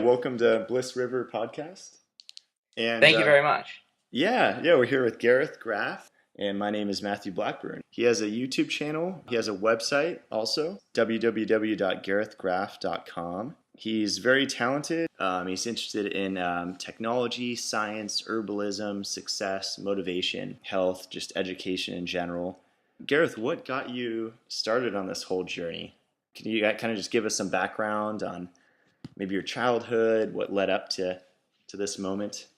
welcome to Bliss River Podcast. And Thank you very much. we're here with Gareth Graff, and my name is Matthew Blackburn. He has a YouTube channel. He has a website also, www.garethgraff.com. He's very talented. He's interested in technology, science, herbalism, success, motivation, health, just education in general. Gareth, what got you started on this whole journey? Can you kind of just give us some background on maybe your childhood, what led up to this moment?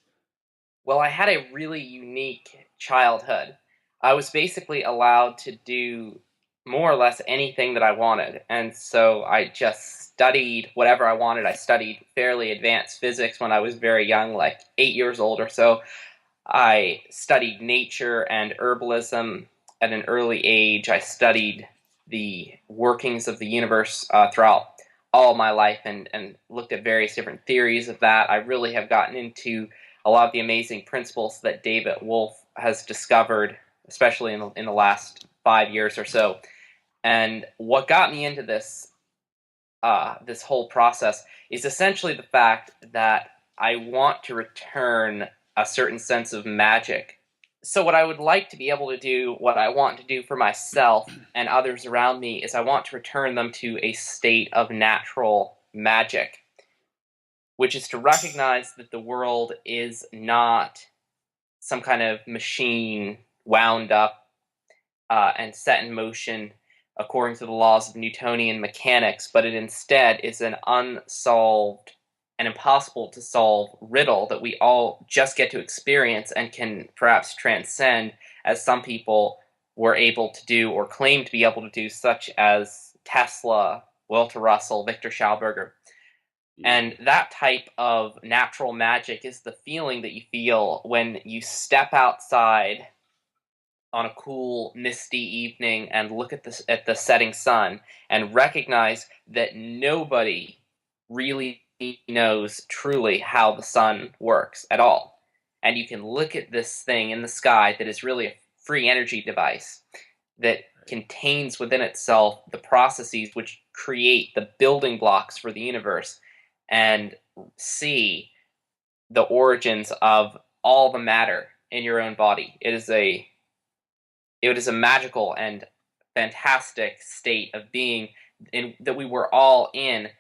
Well, I had a really unique childhood. I was basically allowed to do more or less anything that I wanted, and so I just studied whatever I wanted. I studied fairly advanced physics when I was very young, like 8 years old or so. I studied nature and herbalism at an early age. I studied the workings of the universe throughout all my life and looked at various different theories of that. I really have gotten into a lot of the amazing principles that David Wolfe has discovered, especially in the last 5 years or so. And what got me into this this whole process is essentially the fact that I want to return a certain sense of magic. So what I would like to be able to do, what I want to do for myself and others around me, is I want to return them to a state of natural magic, which is to recognize that the world is not some kind of machine wound up and set in motion according to the laws of Newtonian mechanics, but it instead is an unsolved and impossible to solve riddle that we all just get to experience and can perhaps transcend, as some people were able to do or claim to be able to do, such as Tesla, Walter Russell, Victor Schauberger. And that type of natural magic is the feeling that you feel when you step outside on a cool, misty evening and look at the setting sun and recognize that nobody really knows truly how the sun works at all. And you can look at this thing in the sky that is really a free energy device that contains within itself the processes which create the building blocks for the universe, and see the origins of all the matter in your own body. It is a magical and fantastic state of being that we were all in,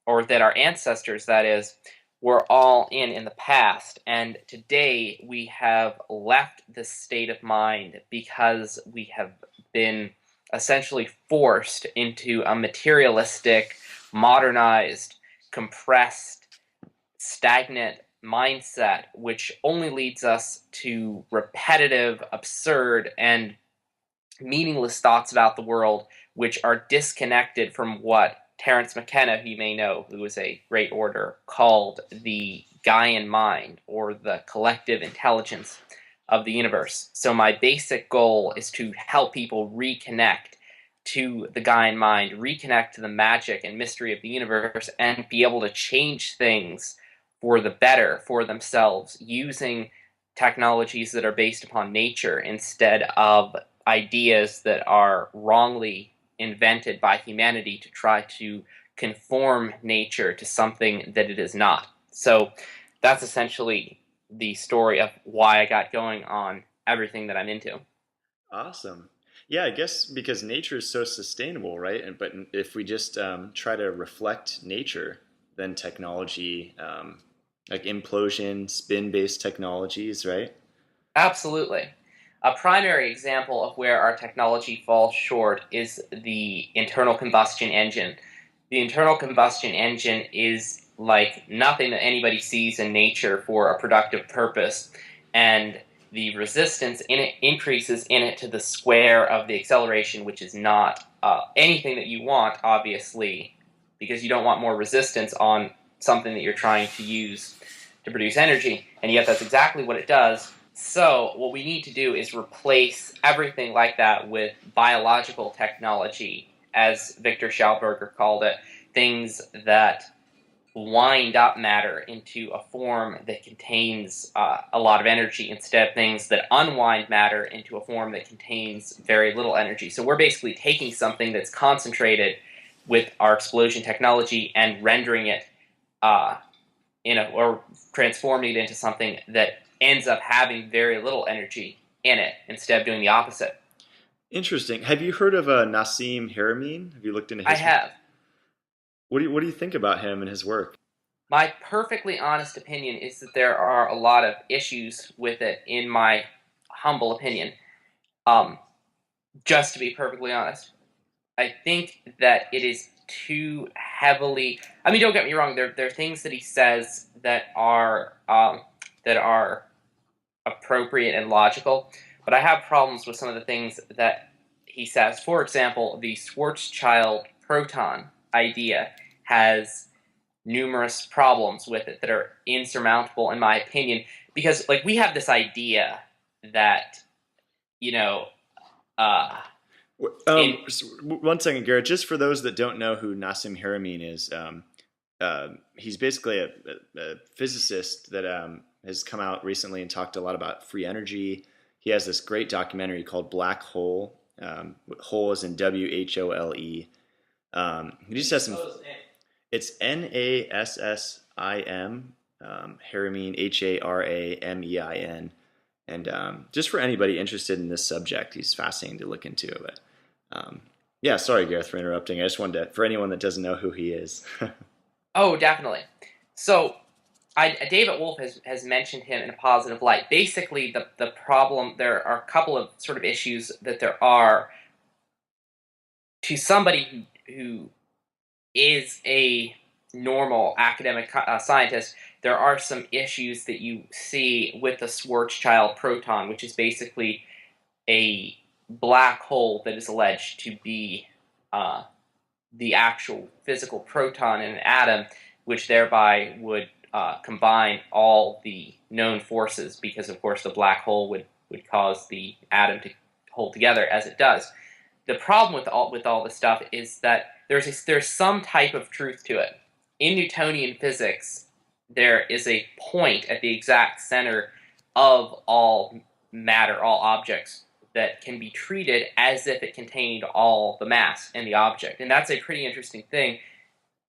or that our ancestors, that is, were all in the past. And today we have left this state of mind because we have been essentially forced into a materialistic, modernized, compressed, stagnant mindset, which only leads us to repetitive, absurd, and meaningless thoughts about the world, which are disconnected from what Terence McKenna, who you may know, who is a great orator, called the Gaian mind, or the collective intelligence of the universe. So my basic goal is to help people reconnect to the Gaian mind, reconnect to the magic and mystery of the universe, and be able to change things for the better for themselves using technologies that are based upon nature instead of ideas that are wrongly invented by humanity to try to conform nature to something that it is not. So that's essentially the story of why I got going on everything that I'm into. Awesome. Yeah, I guess because nature is so sustainable, right? But if we just try to reflect nature, then technology, like implosion, spin-based technologies, right? Absolutely. A primary example of where our technology falls short is the internal combustion engine. The internal combustion engine is like nothing that anybody sees in nature for a productive purpose, and the resistance in it increases in it to the square of the acceleration, which is not anything that you want, obviously, because you don't want more resistance on something that you're trying to use to produce energy, and yet that's exactly what it does. So what we need to do is replace everything like that with biological technology, as Victor Schauberger called it, things that wind up matter into a form that contains a lot of energy instead of things that unwind matter into a form that contains very little energy. So we're basically taking something that's concentrated with our explosion technology and rendering it or transforming it into something that ends up having very little energy in it instead of doing the opposite. Interesting. Have you heard of Nassim Haramein? Have you looked into I his work? have. What do you think about him and his work? My perfectly honest opinion is that there are a lot of issues with it, in my humble opinion. Um, just to be perfectly honest, I think that it is too heavily. I mean, don't get me wrong. There are things that he says that are appropriate and logical, but I have problems with some of the things that he says. For example, the Schwarzschild proton idea has numerous problems with it that are insurmountable, in my opinion, because like we have this idea that you know uh, in One second, Garrett. Just for those that don't know who Nassim Haramein is, he's basically a physicist that has come out recently and talked a lot about free energy. He has this great documentary called Black Hole. Hole is in WHOLE. He just has some. It's Nassim, Haramein, Haramein, and just for anybody interested in this subject, he's fascinating to look into. But yeah, sorry, Gareth, for interrupting. I just wanted to, for anyone that doesn't know who he is. Oh, definitely. So David Wolf has mentioned him in a positive light. Basically, the problem, there are a couple of sort of issues that there are to somebody who is a normal academic scientist. There are some issues that you see with the Schwarzschild proton, which is basically a black hole that is alleged to be the actual physical proton in an atom, which thereby would combine all the known forces, because of course the black hole would cause the atom to hold together as it does. The problem with all this stuff is that there's some type of truth to it. In Newtonian physics, there is a point at the exact center of all matter, all objects, that can be treated as if it contained all the mass in the object. And that's a pretty interesting thing.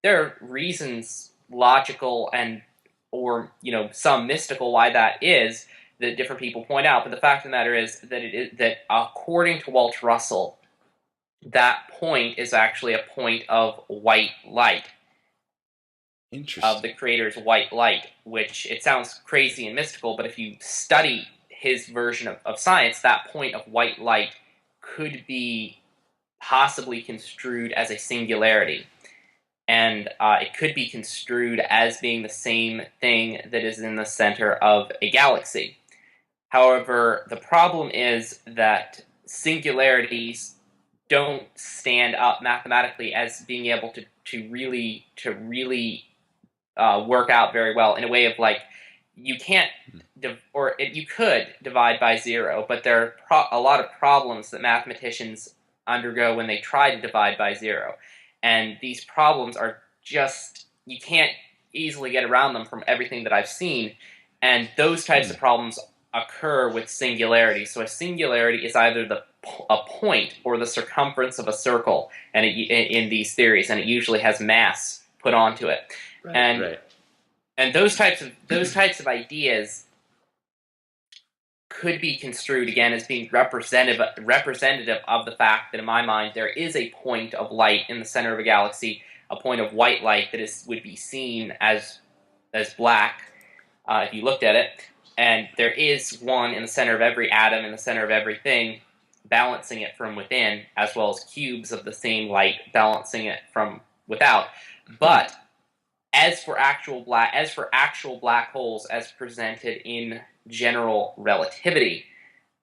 There are reasons, logical and or some mystical, why that is, that different people point out. But the fact of the matter is that according to Walt Russell, that point is actually a point of white light, of the Interesting. creator's white light, which it sounds crazy and mystical, but if you study his version of science, that point of white light could be possibly construed as a singularity. And it could be construed as being the same thing that is in the center of a galaxy. However, the problem is that singularities don't stand up mathematically as being able to really work out very well, in a way of like, you can't you could divide by zero, but there are a lot of problems that mathematicians undergo when they try to divide by zero, and these problems are just, you can't easily get around them from everything that I've seen, and those types of problems occur with singularity. So a singularity is either a point or the circumference of a circle, and in these theories, and it usually has mass put onto it. Right. And Right. and those types of ideas could be construed again as being representative of the fact that, in my mind, there is a point of light in the center of a galaxy, a point of white light that would be seen as black if you looked at it, and there is one in the center of every atom, in the center of everything, balancing it from within, as well as cubes of the same light balancing it from without. But as for actual black holes as presented in general relativity,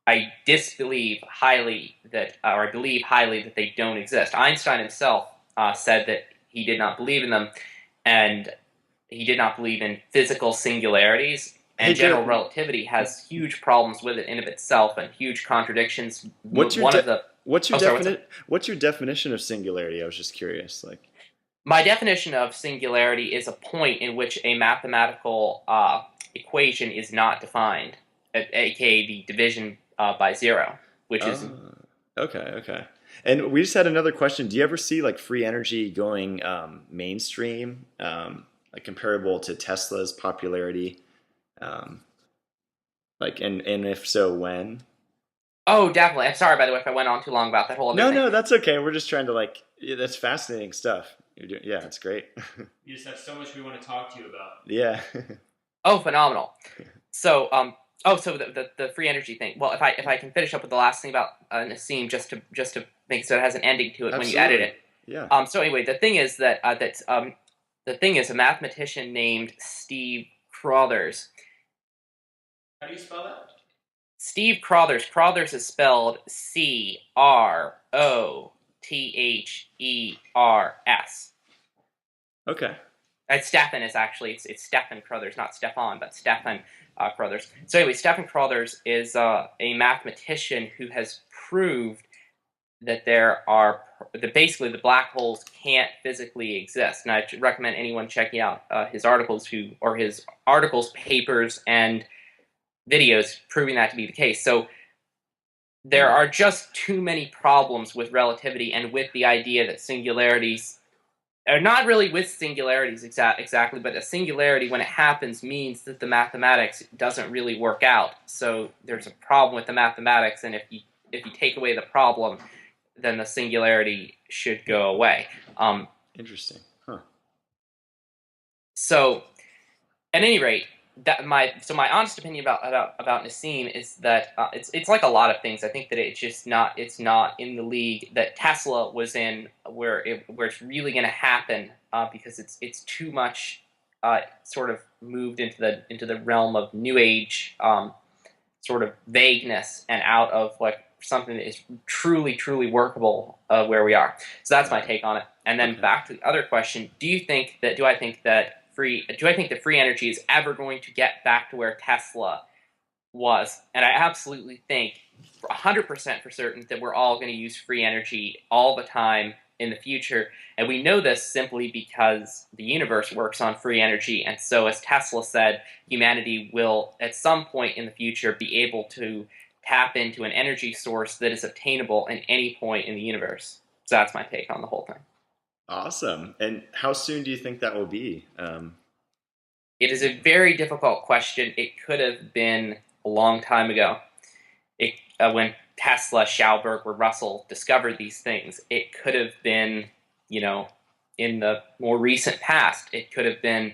I believe highly that they don't exist. Einstein himself said that he did not believe in them, and he did not believe in physical singularities. And Hey, general Gareth, relativity has huge problems with it in of itself, and huge contradictions. what's your One of the what's your oh, sorry, what's that? what's your definition of singularity? I was just curious. Like, My definition of singularity is a point in which a mathematical equation is not defined, aka the division by zero, which is oh, okay, okay. And we just had another question. Do you ever see like free energy going mainstream? like comparable to Tesla's popularity? Um, like, and if so, when? Oh, definitely. I'm sorry, by the way, if I went on too long about that whole other thing. No, that's okay. We're just trying to that's fascinating stuff. You're doing, yeah, it's great. You just have so much we want to talk to you about. Yeah. Oh, phenomenal. So, so the free energy thing. Well, if I can finish up with the last thing about Nassim, just to make it so it has an ending to it when you edit it. Yeah. So anyway, the thing is that the thing is a mathematician named Steve Crothers. How do you spell that? Steve Crothers. Crothers is spelled Crothers. Okay. Stefan is actually it's Stefan Crothers, not Stefan, but Stefan Crothers. So anyway, Stefan Crothers is a mathematician who has proved that basically the black holes can't physically exist. And I recommend anyone checking out his articles, papers, and videos proving that to be the case. So there are just too many problems with relativity and with the idea that singularities are not really with singularities exactly, but a singularity, when it happens, means that the mathematics doesn't really work out. So there's a problem with the mathematics, and if you take away the problem, then the singularity should go away. Interesting. Huh. So, at any rate, my honest opinion about Nassim is that it's like a lot of things. I think that it's not in the league that Tesla was in, where it's really going to happen, because it's too much sort of moved into the realm of New Age sort of vagueness and out of like something that is truly workable where we are. So that's my take on it. And then back to the other question: do I think that free energy is ever going to get back to where Tesla was? And I absolutely think 100% for certain that we're all going to use free energy all the time in the future. And we know this simply because the universe works on free energy. And so, as Tesla said, humanity will at some point in the future be able to tap into an energy source that is obtainable at any point in the universe. So that's my take on the whole thing. Awesome. And how soon do you think that will be? It is a very difficult question. It could have been a long time ago. When Tesla, Schauberg, or Russell discovered these things, it could have been, in the more recent past. It could have been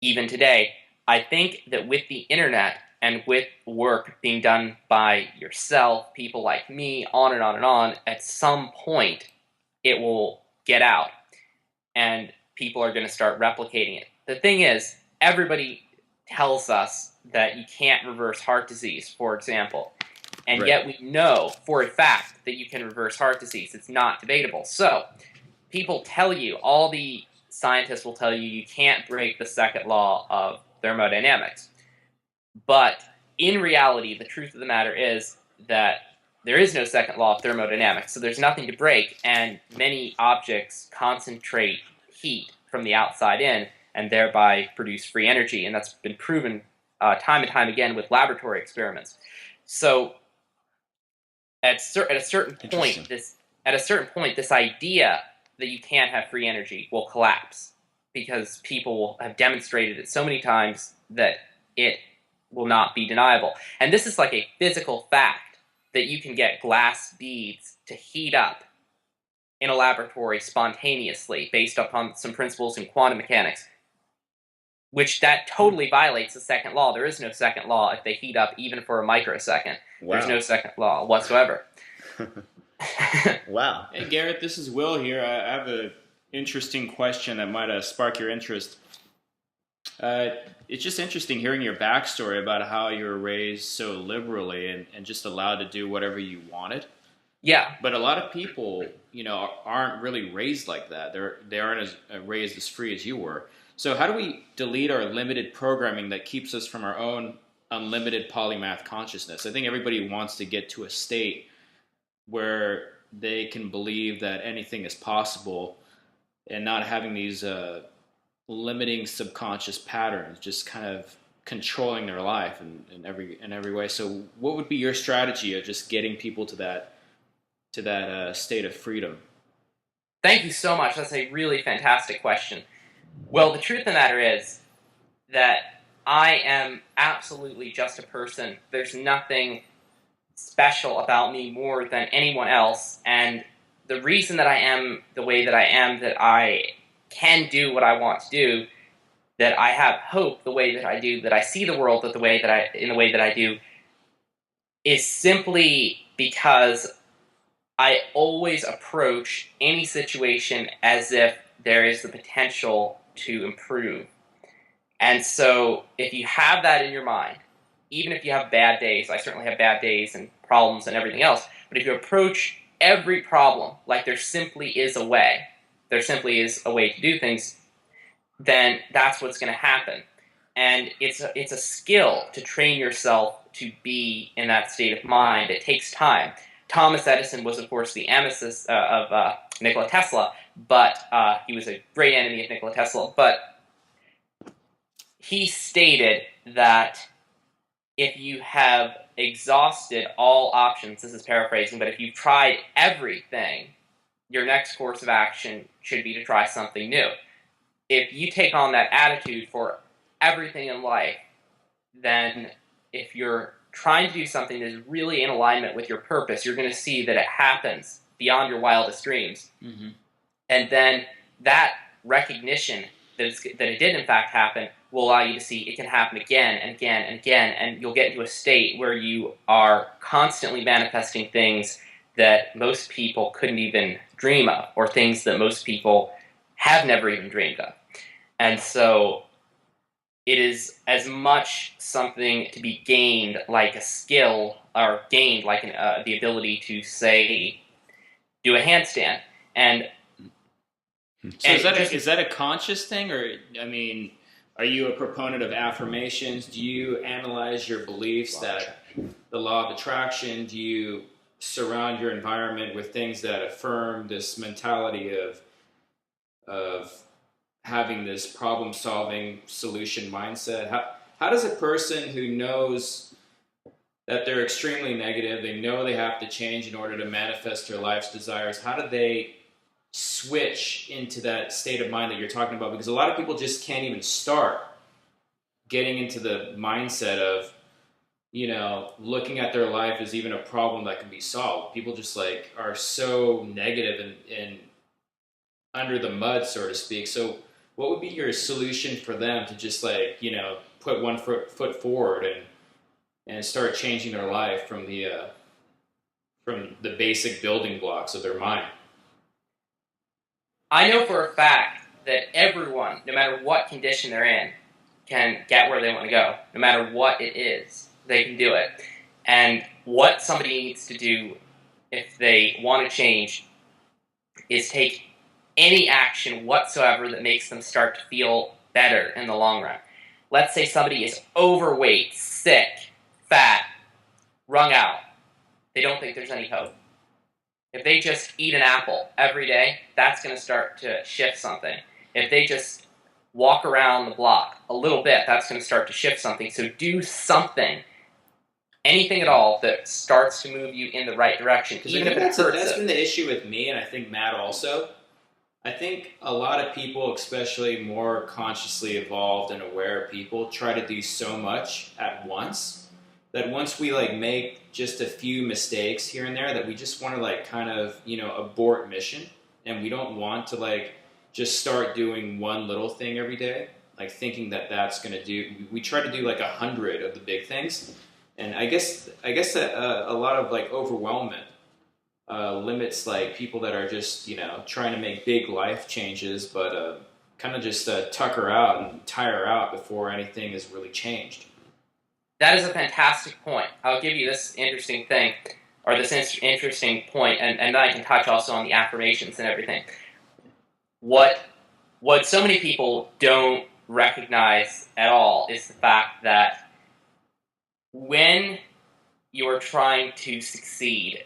even today. I think that with the internet and with work being done by yourself, people like me, on and on and on, at some point it will get out and people are going to start replicating it. The thing is, everybody tells us that you can't reverse heart disease, for example. And yet we know for a fact that you can reverse heart disease. It's not debatable. So people tell you, all the scientists will tell you, you can't break the second law of thermodynamics. But in reality, the truth of the matter is that there is no second law of thermodynamics, so there's nothing to break, and many objects concentrate heat from the outside in and thereby produce free energy, and that's been proven time and time again with laboratory experiments. So at a certain point, this idea that you can't have free energy will collapse, because people have demonstrated it so many times that it will not be deniable. And this is like a physical fact, that you can get glass beads to heat up in a laboratory spontaneously based upon some principles in quantum mechanics, which that totally violates the second law. There is no second law if they heat up even for a microsecond. Wow. There's no second law whatsoever. Wow. Hey, Gareth, this is Will here. I have an interesting question that might spark your interest. It's just interesting hearing your backstory about how you were raised so liberally and just allowed to do whatever you wanted. Yeah. But a lot of people, aren't really raised like that. They aren't as raised as free as you were. So how do we delete our limited programming that keeps us from our own unlimited polymath consciousness? I think everybody wants to get to a state where they can believe that anything is possible and not having these limiting subconscious patterns just kind of controlling their life in every way. So what would be your strategy of just getting people to that state of freedom? Thank you so much. That's a really fantastic question. Well, the truth of the matter is that I am absolutely just a person. There's nothing special about me more than anyone else, and the reason that I am the way that I am, that I can do what I want to do, that I have hope the way that I do, that I see the world in the way that I do, is simply because I always approach any situation as if there is the potential to improve. And so if you have that in your mind, even if you have bad days, I certainly have bad days and problems and everything else, but if you approach every problem like there simply is a way to do things, then that's what's going to happen. And it's a skill to train yourself to be in that state of mind. It takes time. Thomas Edison was, of course, the nemesis of Nikola Tesla, but he was a great enemy of Nikola Tesla. But he stated that if you have exhausted all options, this is paraphrasing, but if you've tried everything, your next course of action should be to try something new. If you take on that attitude for everything in life, then if you're trying to do something that is really in alignment with your purpose, you're going to see that it happens beyond your wildest dreams. Mm-hmm. And then that recognition that it did in fact happen will allow you to see it can happen again and again and again, and you'll get into a state where you are constantly manifesting things that most people couldn't even dream of, or things that most people have never even dreamed of. And so it is as much something to be gained like a skill, or gained like the ability to, say, do a handstand. And so is that a conscious thing, or, I mean, are you a proponent of affirmations? Do you analyze your beliefs, that the law of attraction? Do you surround your environment with things that affirm this mentality of having this problem-solving solution mindset? How does a person who knows that they're extremely negative, they know they have to change in order to manifest their life's desires, how do they switch into that state of mind that you're talking about? Because a lot of people just can't even start getting into the mindset of, looking at their life as even a problem that can be solved. People just are so negative and under the mud, so to speak. So what would be your solution for them to just put one foot forward and start changing their life from the basic building blocks of their mind? I know for a fact that everyone, no matter what condition they're in, can get where they want to go. No matter what it is, they can do it. And what somebody needs to do if they want to change is take any action whatsoever that makes them start to feel better in the long run. Let's say somebody is overweight, sick, fat, wrung out. They don't think there's any hope. If they just eat an apple every day, that's going to start to shift something. If they just walk around the block a little bit, that's going to start to shift something. So do something, anything at all, that starts to move you in the right direction, even if it hurts. That's been the issue with me, and I think Matt also. I think a lot of people, especially more consciously evolved and aware people, try to do so much at once that once we make just a few mistakes here and there, that we just want to abort mission, and we don't want to just start doing one little thing every day, thinking that that's going to do. We try to do 100 of the big things, and I guess that a lot of overwhelmment limits people that are just trying to make big life changes, but kind of just tucker out and tire out before anything is really changed. That is a fantastic point. I'll give you this interesting thing, or this interesting point, and then I can touch also on the affirmations and everything. What so many people don't recognize at all is the fact that when you're trying to succeed,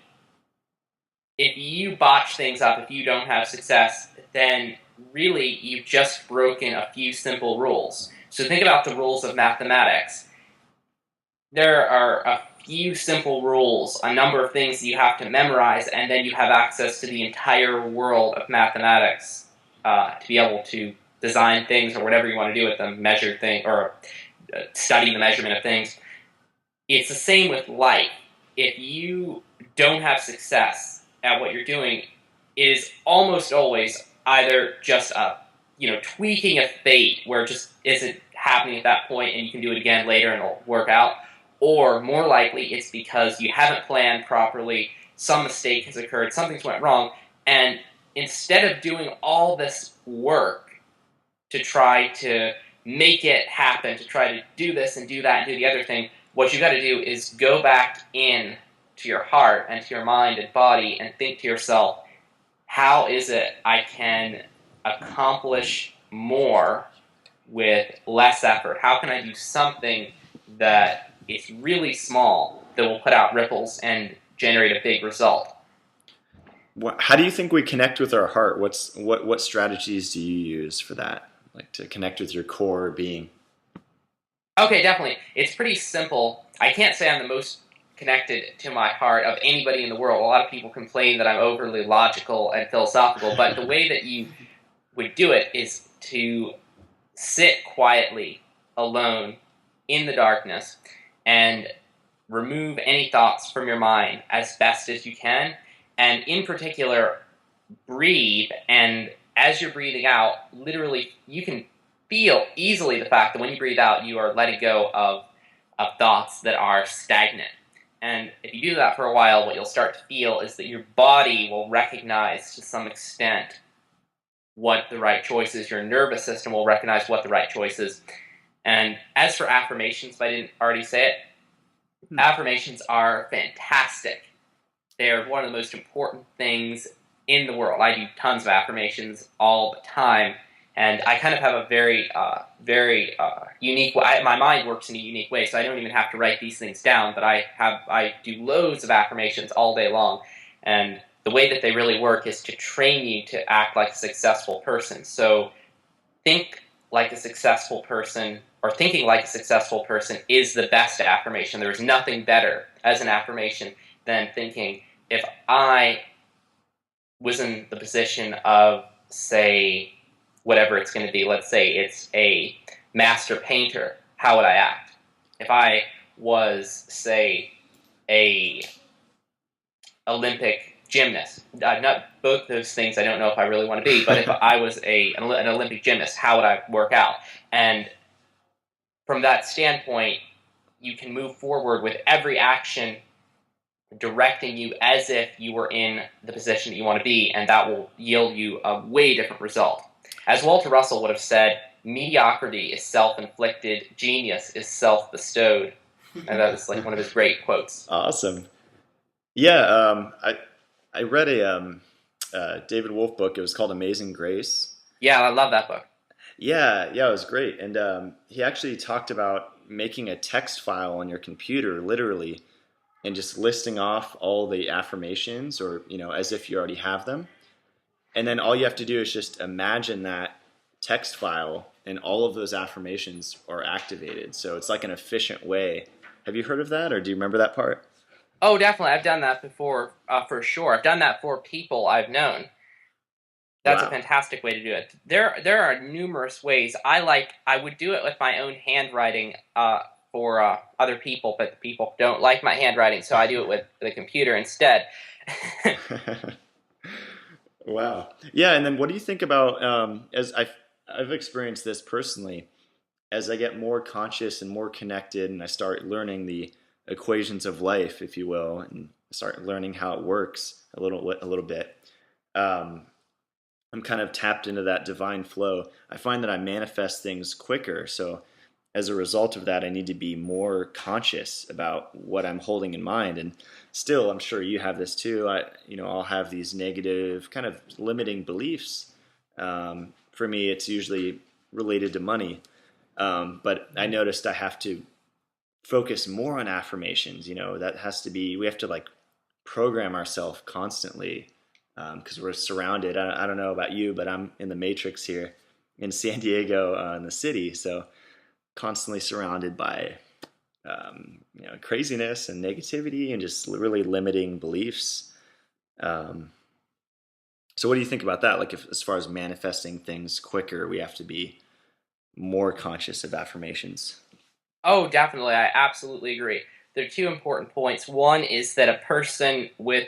if you botch things up, if you don't have success, then really you've just broken a few simple rules. So think about the rules of mathematics. There are a few simple rules, a number of things that you have to memorize, and then you have access to the entire world of mathematics to be able to design things or whatever you want to do with them, measure things or study the measurement of things. It's the same with life. If you don't have success at what you're doing, it is almost always either just tweaking a fate where it just isn't happening at that point and you can do it again later and it'll work out, or more likely it's because you haven't planned properly, some mistake has occurred, something's went wrong, and instead of doing all this work to try to make it happen, to try to do this and do that and do the other thing, what you got to do is go back in to your heart and to your mind and body and think to yourself, how is it I can accomplish more with less effort? How can I do something that is really small that will put out ripples and generate a big result? How do you think we connect with our heart? What strategies do you use for that, like to connect with your core being? Okay, definitely. It's pretty simple. I can't say I'm the most connected to my heart of anybody in the world. A lot of people complain that I'm overly logical and philosophical, but the way that you would do it is to sit quietly alone in the darkness and remove any thoughts from your mind as best as you can, and in particular, breathe. And as you're breathing out, literally, you can feel easily the fact that when you breathe out, you are letting go of thoughts that are stagnant. And if you do that for a while, what you'll start to feel is that your body will recognize to some extent what the right choice is. Your nervous system will recognize what the right choice is. And as for affirmations, if I didn't already say it, affirmations are fantastic. They're one of the most important things in the world. I do tons of affirmations all the time, and I kind of have a very unique way. My mind works in a unique way, so I don't even have to write these things down, but I do loads of affirmations all day long, and the way that they really work is to train you to act like a successful person. So think like a successful person, or thinking like a successful person is the best affirmation. There is nothing better as an affirmation than thinking, if I was in the position of, say, whatever it's going to be, let's say it's a master painter, how would I act? If I was, say, a Olympic gymnast, not both those things I don't know if I really want to be, but if I was an Olympic gymnast, how would I work out? And from that standpoint, you can move forward with every action directing you as if you were in the position that you want to be, and that will yield you a way different result. As Walter Russell would have said, mediocrity is self-inflicted, genius is self-bestowed. And that was like one of his great quotes. Awesome. Yeah, I read a David Wolfe book. It was called Amazing Grace. Yeah, I love that book. Yeah, it was great. And he actually talked about making a text file on your computer, literally, and just listing off all the affirmations, or as if you already have them. And then all you have to do is just imagine that text file, and all of those affirmations are activated. So it's like an efficient way. Have you heard of that, or do you remember that part? Oh, definitely. I've done that before, for sure. I've done that for people I've known. That's Wow. a fantastic way to do it. There are numerous ways. I would do it with my own handwriting for other people, but the people don't like my handwriting, so I do it with the computer instead. Wow. Yeah, and then what do you think about, as I've experienced this personally, as I get more conscious and more connected and I start learning the equations of life, if you will, and start learning how it works a little bit, I'm kind of tapped into that divine flow. I find that I manifest things quicker. So as a result of that, I need to be more conscious about what I'm holding in mind. And still, I'm sure you have this too. I'll have these negative kind of limiting beliefs. For me, it's usually related to money. But I noticed I have to focus more on affirmations. That has to be, we have to like program ourselves constantly. Because we're surrounded. I don't know about you, but I'm in the Matrix here in San Diego, in the city. So constantly surrounded by craziness and negativity and just really limiting beliefs. So what do you think about that? Like, if as far as manifesting things quicker, we have to be more conscious of affirmations. Oh, definitely. I absolutely agree. There are two important points. One is that a person with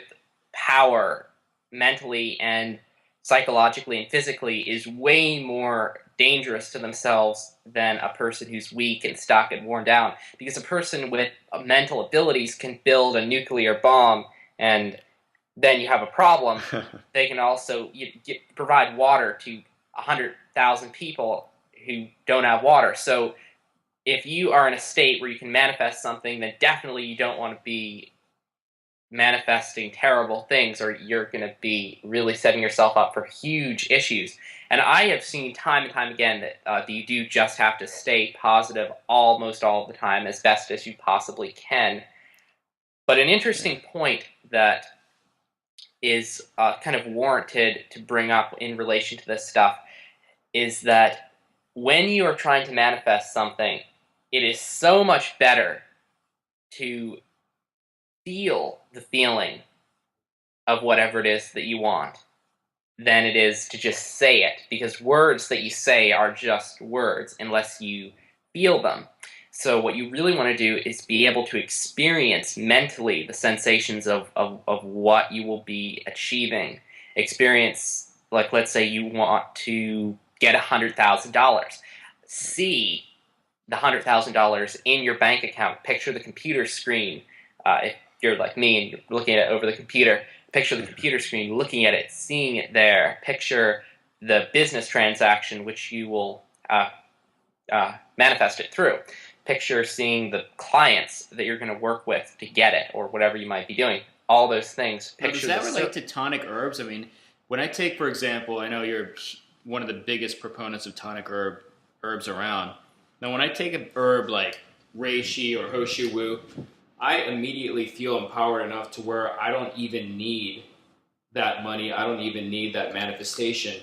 power, mentally and psychologically and physically, is way more dangerous to themselves than a person who's weak and stuck and worn down. Because a person with mental abilities can build a nuclear bomb, and then you have a problem. They can also provide water to 100,000 people who don't have water. So if you are in a state where you can manifest something, then definitely you don't want to be manifesting terrible things, or you're going to be really setting yourself up for huge issues. And I have seen time and time again that you do just have to stay positive almost all of the time, as best as you possibly can. But an interesting point that is kind of warranted to bring up in relation to this stuff is that when you are trying to manifest something, it is so much better to feel the feeling of whatever it is that you want than it is to just say it, because words that you say are just words unless you feel them. So what you really want to do is be able to experience mentally the sensations of what you will be achieving. Experience, like, let's say you want to get $100,000. See the $100,000 in your bank account. Picture the computer screen. If you're like me and you're looking at it over the computer, picture the computer screen, looking at it, seeing it there. Picture the business transaction which you will manifest it through. Picture seeing the clients that you're going to work with to get it, or whatever you might be doing. All those things. Does that relate to tonic herbs? I mean, when I take, for example, I know you're one of the biggest proponents of tonic herbs around. Now, when I take an herb like reishi or hoshu wu, I immediately feel empowered enough to where I don't even need that money. I don't even need that manifestation.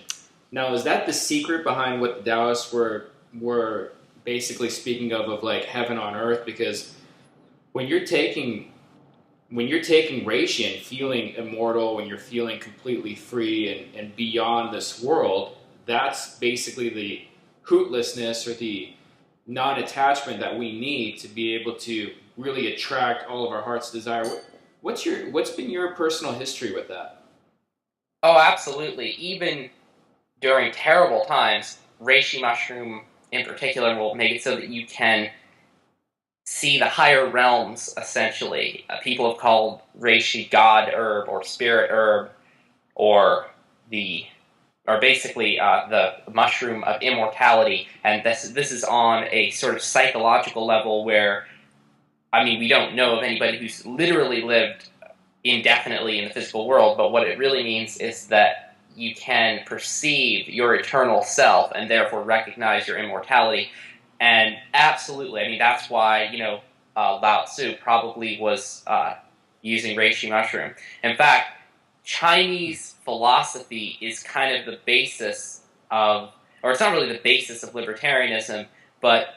Now, is that the secret behind what the Taoists were basically speaking of like heaven on earth? Because when you're taking reishi and feeling immortal, when you're feeling completely free and beyond this world, that's basically the hootlessness or the non-attachment that we need to be able to really attract all of our heart's desire. What's been your personal history with that? Oh, absolutely. Even during terrible times, reishi mushroom in particular will make it so that you can see the higher realms, essentially. People have called reishi god herb or spirit herb, or basically the mushroom of immortality. And this is on a sort of psychological level where, I mean, we don't know of anybody who's literally lived indefinitely in the physical world, but what it really means is that you can perceive your eternal self and therefore recognize your immortality. And absolutely, I mean, that's why, Lao Tzu probably was using reishi mushroom. In fact, Chinese philosophy is kind of the basis of, or it's not really the basis of libertarianism, but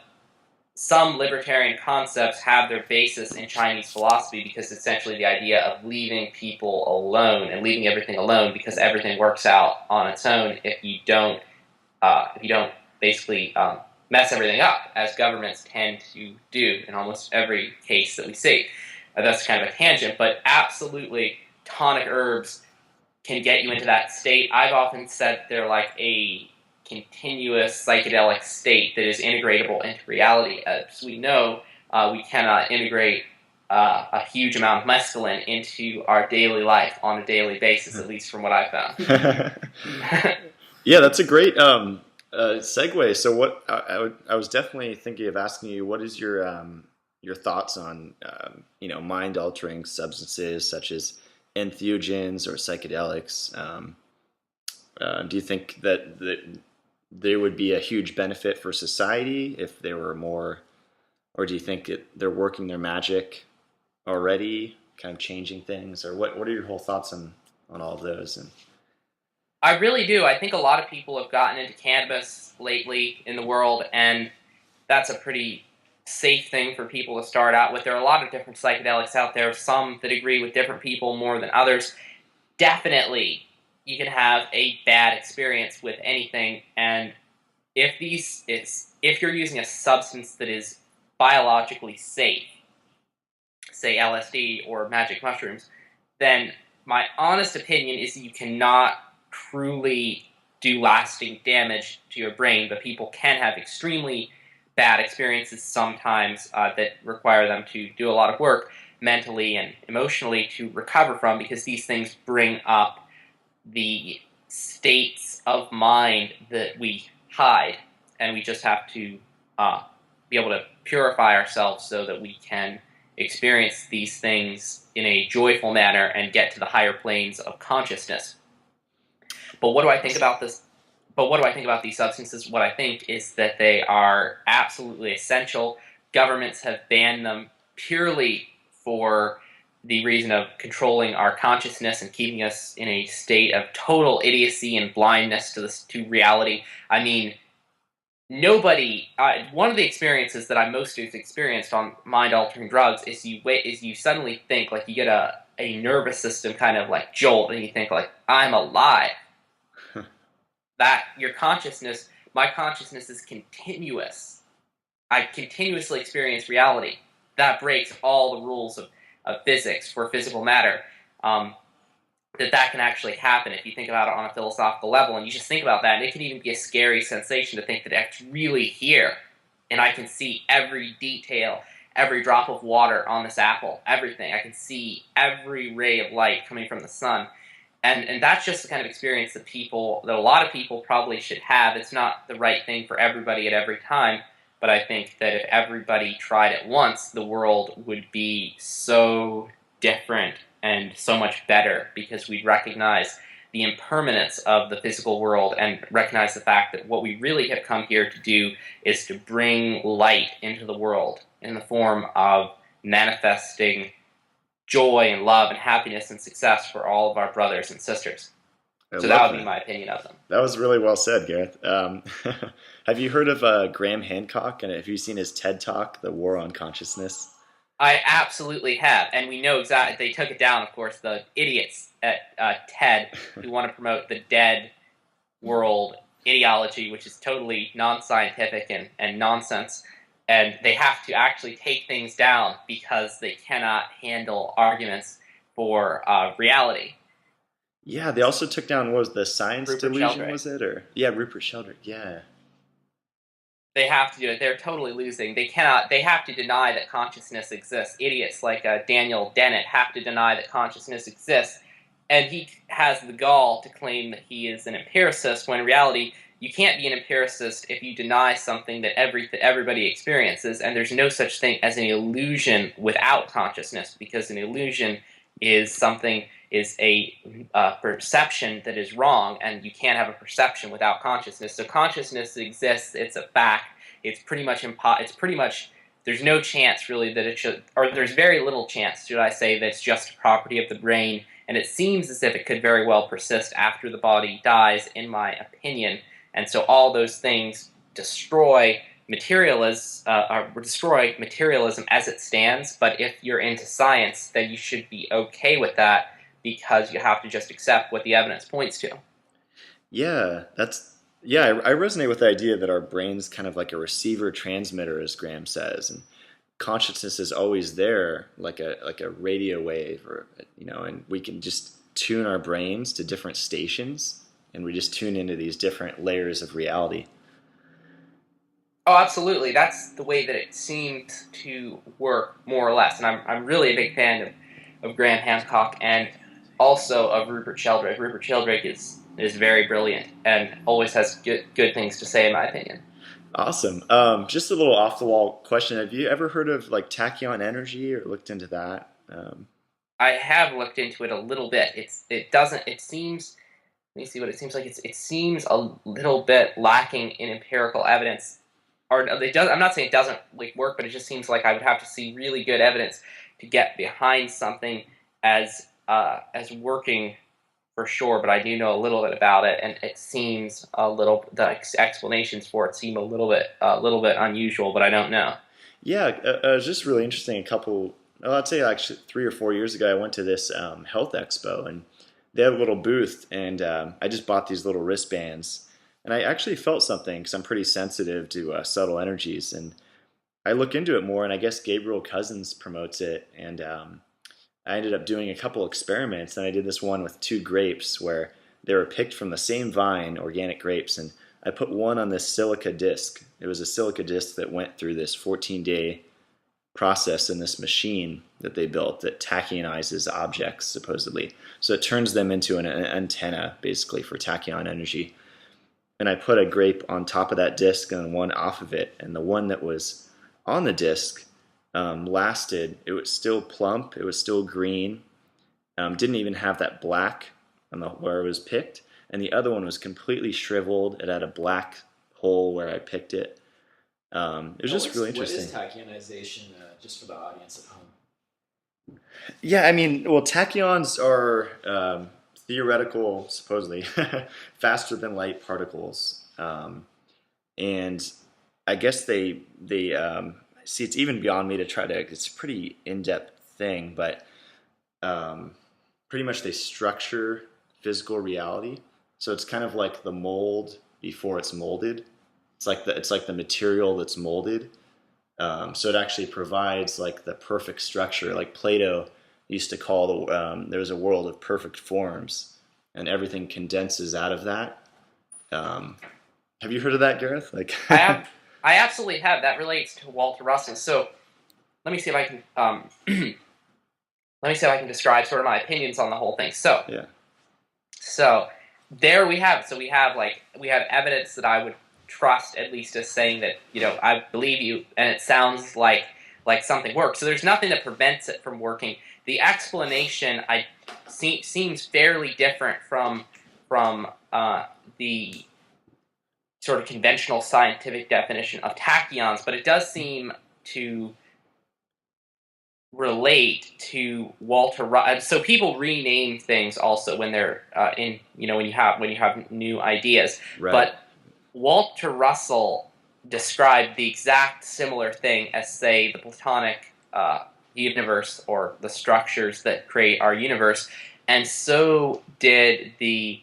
some libertarian concepts have their basis in Chinese philosophy, because essentially the idea of leaving people alone and leaving everything alone, because everything works out on its own if you don't basically mess everything up, as governments tend to do in almost every case that we see. That's kind of a tangent, but absolutely, tonic herbs can get you into that state. I've often said they're like a continuous psychedelic state that is integratable into reality. As we know, we cannot integrate a huge amount of mescaline into our daily life on a daily basis, at least from what I've found. Yeah, that's a great segue. So what I was definitely thinking of asking you, what is your thoughts on mind altering substances such as entheogens or psychedelics? Do you think that there would be a huge benefit for society if they were more, or do you think they're working their magic already, kind of changing things, or what are your whole thoughts on all of those? And I really do. I think a lot of people have gotten into cannabis lately in the world, and that's a pretty safe thing for people to start out with. There are a lot of different psychedelics out there, some that agree with different people more than others. Definitely, you can have a bad experience with anything, and if you're using a substance that is biologically safe, say LSD or magic mushrooms, then my honest opinion is that you cannot truly do lasting damage to your brain, but people can have extremely bad experiences sometimes that require them to do a lot of work mentally and emotionally to recover from, because these things bring up the states of mind that we hide, and we just have to be able to purify ourselves so that we can experience these things in a joyful manner and get to the higher planes of consciousness. But what do I think about this? But what do I think about these substances? What I think is that they are absolutely essential. Governments have banned them purely for the reason of controlling our consciousness and keeping us in a state of total idiocy and blindness to reality. I mean, nobody. One of the experiences that I most experienced on mind-altering drugs is you suddenly think, like, you get a nervous system kind of like jolt, and you think, like, I'm alive. That your consciousness, my consciousness is continuous. I continuously experience reality. That breaks all the rules of physics for physical matter. That can actually happen if you think about it on a philosophical level, and you just think about that, and it can even be a scary sensation to think that it's really here, and I can see every detail, every drop of water on this apple, everything. I can see every ray of light coming from the sun. And that's just the kind of experience that a lot of people probably should have. It's not the right thing for everybody at every time, but I think that if everybody tried it once, the world would be so different and so much better, because we'd recognize the impermanence of the physical world and recognize the fact that what we really have come here to do is to bring light into the world in the form of manifesting joy and love and happiness and success for all of our brothers and sisters. So that would be my opinion of them. That was really well said, Gareth. Have you heard of Graham Hancock, and have you seen his TED Talk, The War on Consciousness? I absolutely have, and we know exactly. They took it down, of course, the idiots at TED who want to promote the dead world ideology, which is totally non-scientific and nonsense. And they have to actually take things down because they cannot handle arguments for reality. Yeah, they also took down, what was the science Rupert delusion, Sheldrake. was it? Or yeah, Rupert Sheldrake, yeah. They have to do it. They're totally losing. They cannot. They have to deny that consciousness exists. Idiots like Daniel Dennett have to deny that consciousness exists, and he has the gall to claim that he is an empiricist, when in reality you can't be an empiricist if you deny something that everybody experiences, and there's no such thing as an illusion without consciousness, because an illusion is a perception that is wrong, and you can't have a perception without consciousness. So consciousness exists; it's a fact. It's pretty much. There's no chance really that it should, or there's very little chance, should I say, that it's just a property of the brain. And it seems as if it could very well persist after the body dies, in my opinion. And so all those things destroy materialism as it stands. But if you're into science, then you should be okay with that, because you have to just accept what the evidence points to. Yeah, I resonate with the idea that our brain's kind of like a receiver transmitter, as Graham says, and consciousness is always there, like a radio wave, or and we can just tune our brains to different stations, and we just tune into these different layers of reality. Oh, absolutely. That's the way that it seemed to work, more or less. And I'm really a big fan of Graham Hancock, and also of Rupert Sheldrake. Rupert Sheldrake is very brilliant and always has good things to say, in my opinion. Awesome. Just a little off-the-wall question. Have you ever heard of like tachyon energy, or looked into that? I have looked into it a little bit. It seems, let me see what it seems like. It seems a little bit lacking in empirical evidence. Or it does. I'm not saying it doesn't work, but it just seems like I would have to see really good evidence to get behind something as working for sure. But I do know a little bit about it, and it seems the explanations for it seem a little bit unusual, but I don't know. Yeah, it was just really interesting. I'd say actually 3 or 4 years ago, I went to this health expo, and they had a little booth, and I just bought these little wristbands, and I actually felt something because I'm pretty sensitive to subtle energies, and I look into it more, and I guess Gabriel Cousins promotes it, and I ended up doing a couple experiments, and I did this one with 2 grapes where they were picked from the same vine, organic grapes, and I put one on this silica disc. It was a silica disc that went through this 14-day process in this machine that they built that tachyonizes objects, supposedly. So it turns them into an antenna, basically, for tachyon energy. And I put a grape on top of that disc and one off of it, and the one that was on the disc lasted. It was still plump, it was still green, didn't even have that black on where it was picked, and the other one was completely shriveled. It had a black hole where I picked it. It was just really interesting. What is tachyonization, just for the audience at home? Yeah, I mean, well, tachyons are theoretical, supposedly, faster than light particles, and I guess they see, it's even beyond me to try to. It's a pretty in-depth thing, but pretty much they structure physical reality. So it's kind of like the mold before it's molded. It's like the material that's molded. So it actually provides like the perfect structure. Like Plato used to call there was a world of perfect forms, and everything condenses out of that. Have you heard of that, Gareth? Like I absolutely have. That relates to Walter Russell. So let me see if I can describe sort of my opinions on the whole thing. So yeah. So there we have. So we have evidence that I would trust, at least as saying that, I believe you, and it sounds like something works. So there's nothing that prevents it from working. The explanation seems fairly different from the sort of conventional scientific definition of tachyons, but it does seem to relate to Walter. So people rename things also when they're when you have new ideas. Right. But Walter Russell described the exact similar thing as, say, the Platonic universe, or the structures that create our universe, and so did the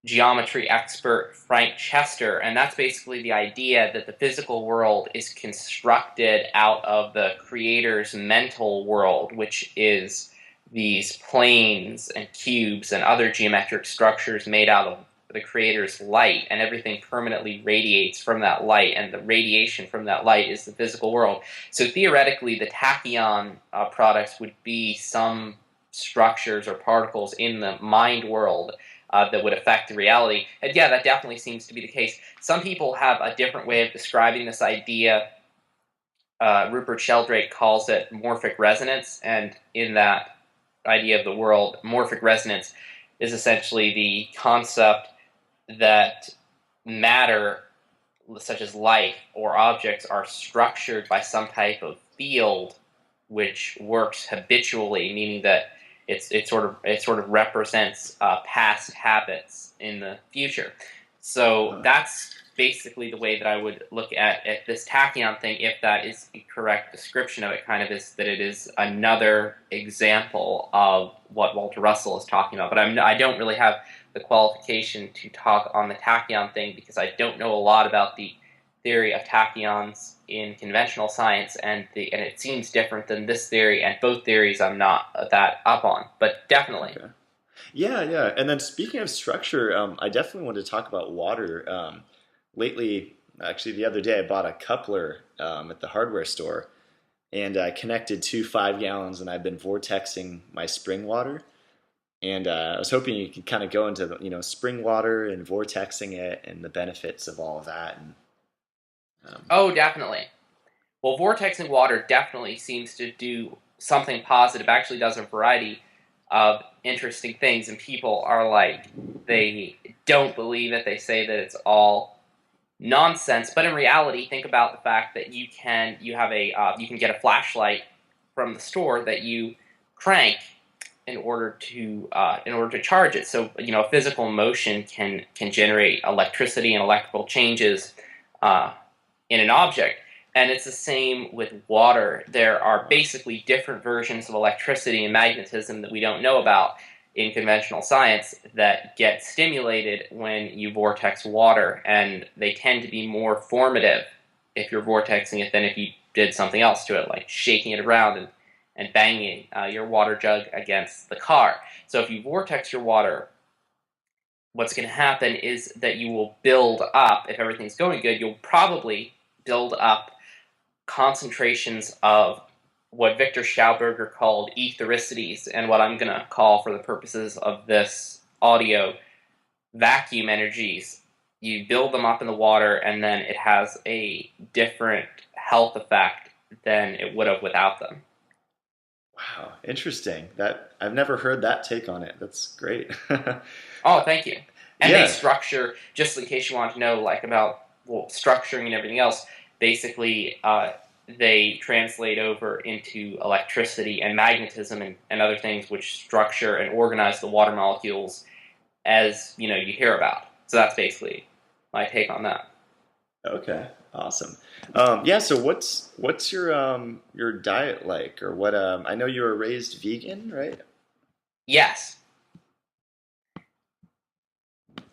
geometry expert Frank Chester, and that's basically the idea that the physical world is constructed out of the creator's mental world, which is these planes and cubes and other geometric structures made out of the creator's light, and everything permanently radiates from that light, and the radiation from that light is the physical world. So theoretically, the tachyon products would be some structures or particles in the mind world that would affect the reality. And yeah, that definitely seems to be the case. Some people have a different way of describing this idea. Rupert Sheldrake calls it morphic resonance, and in that idea of the world, morphic resonance is essentially the concept that matter, such as life or objects, are structured by some type of field which works habitually, meaning that it sort of represents past habits in the future. So that's basically the way that I would look at this tachyon thing, if that is the correct description of it, kind of is that it is another example of what Walter Russell is talking about. But I don't really have the qualification to talk on the tachyon thing, because I don't know a lot about the theory of tachyons in conventional science, and it seems different than this theory, and both theories I'm not that up on, but definitely. Okay. Yeah. And then speaking of structure, I definitely wanted to talk about water. Lately, actually the other day, I bought a coupler at the hardware store, and I connected 2 5 gallons, and I've been vortexing my spring water. And I was hoping you could kind of go into spring water and vortexing it and the benefits of all of that. And oh, definitely. Well, vortexing water definitely seems to do something positive. Actually does a variety of interesting things, and people are like, they don't believe it. They say that it's all nonsense. But in reality, think about the fact that you can get a flashlight from the store that you crank in order to charge it. So a physical motion can generate electricity and electrical changes in an object. And it's the same with water. There are basically different versions of electricity and magnetism that we don't know about. in conventional science that get stimulated when you vortex water, and they tend to be more formative if you're vortexing it than if you did something else to it, like shaking it around and banging your water jug against the car. So if you vortex your water, what's going to happen is that you will build up, if everything's going good, you'll probably build up concentrations of what Victor Schauberger called ethericities, and what I'm going to call, for the purposes of this audio, vacuum energies. You build them up in the water, and then it has a different health effect than it would have without them. Wow, interesting. That I've never heard that take on it. That's great. Oh, thank you. And Yeah. they structure, just in case you want to know, like about structuring and everything else, basically they translate over into electricity and magnetism and other things which structure and organize the water molecules as you hear about. So that's basically my take on that. Okay, awesome. Yeah, so what's your diet like, or what? I know you were raised vegan, right? Yes.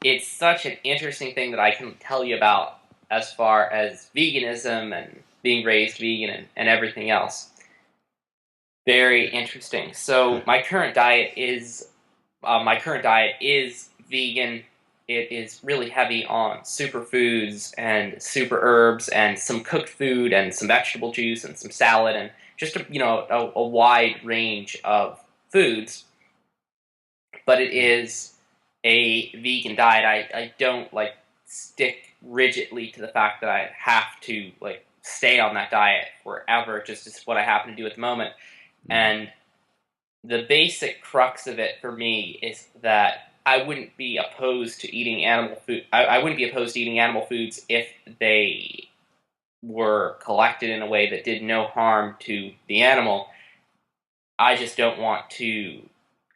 It's such an interesting thing that I can tell you about as far as veganism and being raised vegan and everything else. Very interesting. So my current diet is vegan. It is really heavy on superfoods and super herbs and some cooked food and some vegetable juice and some salad and just a wide range of foods. But it is a vegan diet. I don't stick rigidly to the fact that I have to stay on that diet forever. Just is what I happen to do at the moment. And the basic crux of it for me is that I wouldn't be opposed to eating animal food. I wouldn't be opposed to eating animal foods if they were collected in a way that did no harm to the animal. I just don't want to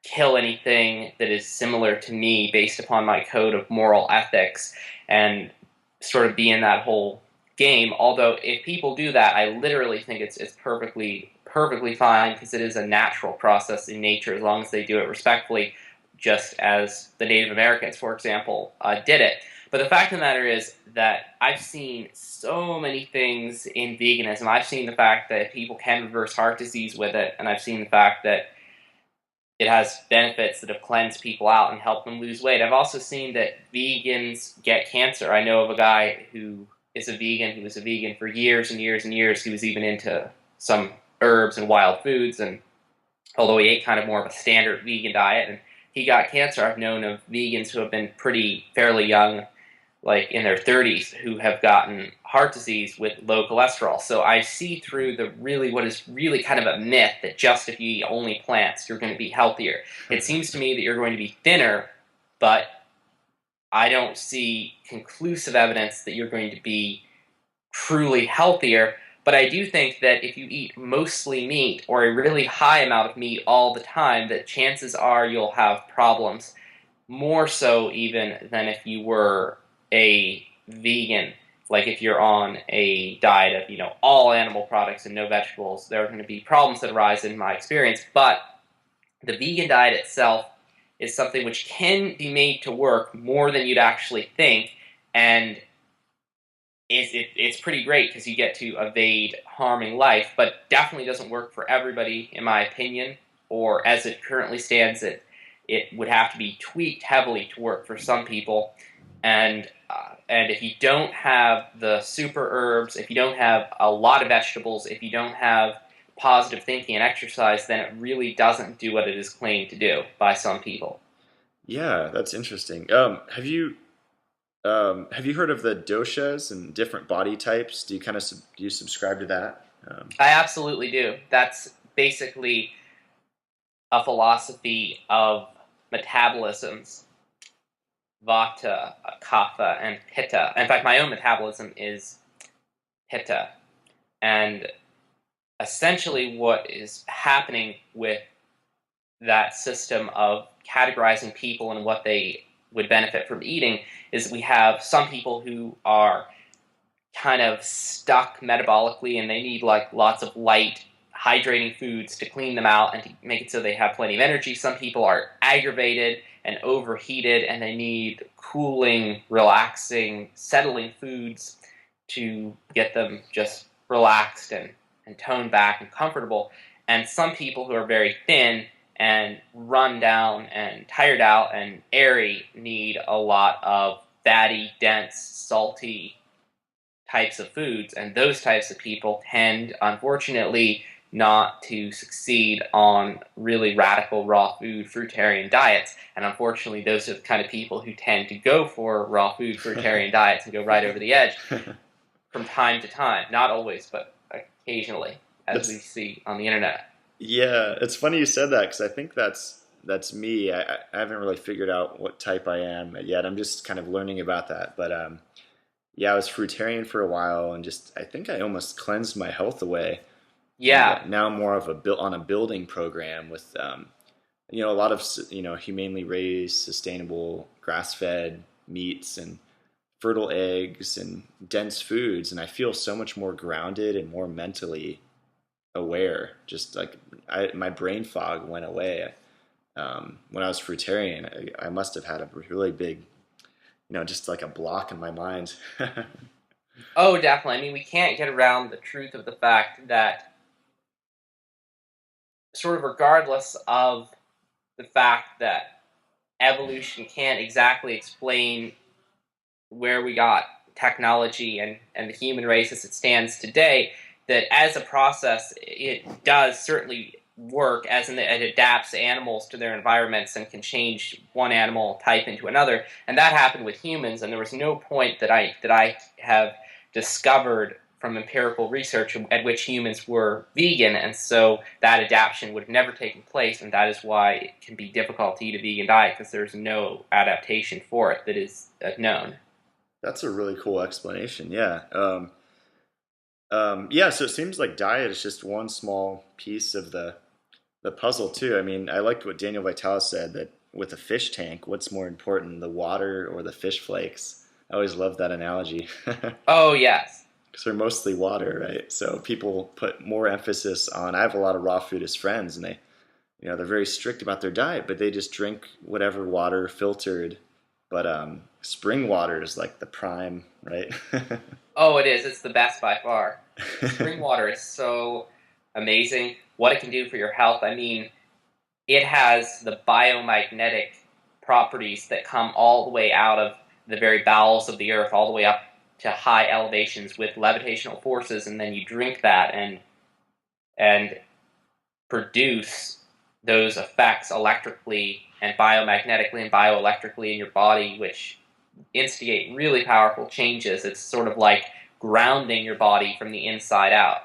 kill anything that is similar to me based upon my code of moral ethics and sort of be in that whole game. Although if people do that, I literally think it's perfectly fine, because it is a natural process in nature as long as they do it respectfully, just as the Native Americans, for example, did it. But the fact of the matter is that I've seen so many things in veganism. I've seen the fact that people can reverse heart disease with it, and I've seen the fact that it has benefits that have cleansed people out and helped them lose weight. I've also seen that vegans get cancer. I know of a guy who is a vegan. He was a vegan for years and years and years. He was even into some herbs and wild foods, and although he ate kind of more of a standard vegan diet, and he got cancer. I've known of vegans who have been fairly young, like in their 30s, who have gotten heart disease with low cholesterol. So I see through what is really kind of a myth that just if you eat only plants, you're going to be healthier. It seems to me that you're going to be thinner, but I don't see conclusive evidence that you're going to be truly healthier. But I do think that if you eat mostly meat, or a really high amount of meat all the time, that chances are you'll have problems, more so even than if you were a vegan. Like if you're on a diet of all animal products and no vegetables, there are going to be problems that arise in my experience. But the vegan diet itself is something which can be made to work more than you'd actually think, and it's pretty great because you get to evade harming life, but definitely doesn't work for everybody, in my opinion. Or as it currently stands, it would have to be tweaked heavily to work for some people. And if you don't have the super herbs, if you don't have a lot of vegetables, if you don't have positive thinking and exercise, then it really doesn't do what it is claimed to do by some people. Yeah, that's interesting. Have you heard of the doshas and different body types? Do you subscribe to that? I absolutely do. That's basically a philosophy of metabolisms. Vata, Kapha, and Pitta. In fact, my own metabolism is Pitta. And essentially what is happening with that system of categorizing people and what they would benefit from eating is we have some people who are kind of stuck metabolically and they need lots of light, hydrating foods to clean them out and to make it so they have plenty of energy. Some people are aggravated and overheated, and they need cooling, relaxing, settling foods to get them just relaxed and toned back and comfortable. And some people who are very thin and run down and tired out and airy need a lot of fatty, dense, salty types of foods. And those types of people tend, unfortunately, not to succeed on really radical raw food fruitarian diets. And unfortunately, those are the kind of people who tend to go for raw food fruitarian diets and go right over the edge from time to time. Not always, but occasionally, as we see on the internet. Yeah, it's funny you said that, because I think that's me. I haven't really figured out what type I am yet. I'm just kind of learning about that. But yeah, I was fruitarian for a while, and I think I almost cleansed my health away. Yeah. And now I'm more of on a building program with a lot of humanely raised, sustainable, grass-fed meats and fertile eggs and dense foods, and I feel so much more grounded and more mentally aware. Just like my brain fog went away when I was fruitarian. I must have had a really big, just like a block in my mind. Oh, definitely. I mean, we can't get around the truth of the fact that, sort of regardless of the fact that evolution can't exactly explain where we got technology and the human race as it stands today, that as a process, it does certainly work, as in that it adapts animals to their environments and can change one animal type into another. And that happened with humans, and there was no point that I have discovered from empirical research at which humans were vegan, and so that adaptation would have never taken place, and that is why it can be difficult to eat a vegan diet, because there's no adaptation for it that is known. That's a really cool explanation. Yeah. Yeah, so it seems like diet is just one small piece of the puzzle too. I mean, I liked what Daniel Vitalis said, that with a fish tank, what's more important, the water or the fish flakes? I always loved that analogy. Oh, yes. Because they're mostly water, right? So people put more emphasis on. I have a lot of raw foodist friends, and they're very strict about their diet, but they just drink whatever water, filtered. But spring water is like the prime, right? Oh, it is. It's the best by far. Spring water is so amazing. What it can do for your health. I mean, it has the biomagnetic properties that come all the way out of the very bowels of the earth, all the way up to high elevations with levitational forces, and then you drink that and produce those effects electrically and biomagnetically and bioelectrically in your body, which instigate really powerful changes. It's sort of like grounding your body from the inside out.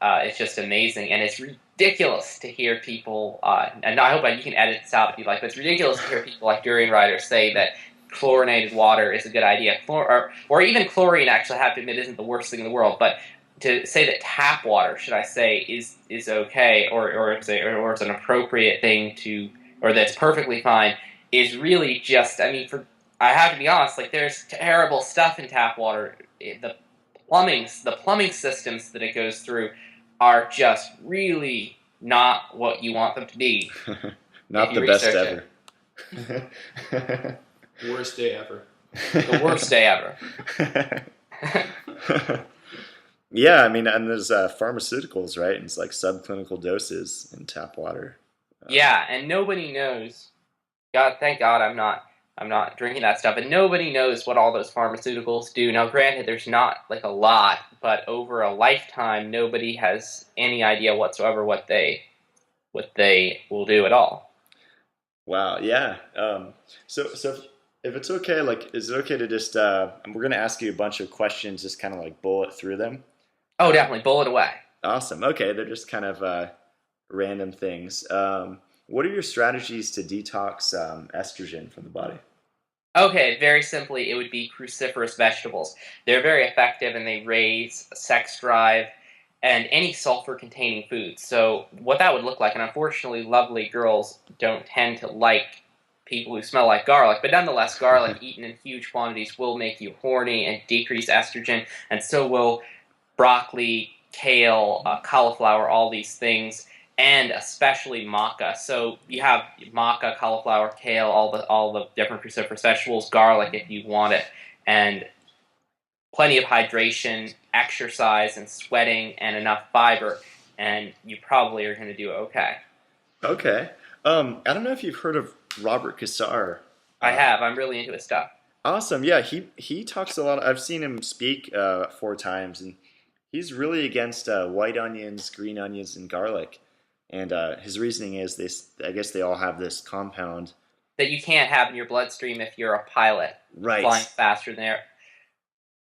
It's just amazing, and it's ridiculous to hear people, and I hope you can edit this out if you like, but it's ridiculous to hear people like Durian Rider say that chlorinated water is a good idea. Or even chlorine, actually, I have to admit, isn't the worst thing in the world, but to say that tap water, should I say, is okay, or it's an appropriate thing to, or that's perfectly fine, is really just, I mean, I have to be honest, like, there's terrible stuff in tap water. The plumbing systems that it goes through are just really not what you want them to be. Not the best ever. Worst day ever. The worst day ever. Yeah, I mean, and there's pharmaceuticals, right? And it's like subclinical doses in tap water. Yeah, and nobody knows. God, thank God I'm not drinking that stuff, and nobody knows what all those pharmaceuticals do. Now, granted, there's not like a lot, but over a lifetime, nobody has any idea whatsoever what they will do at all. Wow. Yeah. So if it's okay, like, is it okay to just we're going to ask you a bunch of questions, just kind of like bullet through them? Oh, definitely, bullet away. Awesome. Okay, they're just kind of random things. What are your strategies to detox estrogen from the body? Okay, very simply, it would be cruciferous vegetables. They're very effective, and they raise sex drive and any sulfur-containing foods. So what that would look like, and unfortunately, lovely girls don't tend to like people who smell like garlic, but nonetheless, garlic eaten in huge quantities will make you horny and decrease estrogen, and so will broccoli, kale, cauliflower, all these things, and especially maca. So you have maca, cauliflower, kale, all the different cruciferous vegetables, garlic if you want it, and plenty of hydration, exercise, and sweating, and enough fiber, and you probably are going to do okay. Okay. I don't know if you've heard of Robert Cassar. I have. I'm really into his stuff. Awesome. Yeah, he talks a lot. I've seen him speak 4 times, and he's really against white onions, green onions, and garlic. And his reasoning is I guess they all have this compound that you can't have in your bloodstream if you're a pilot, right, flying faster than air.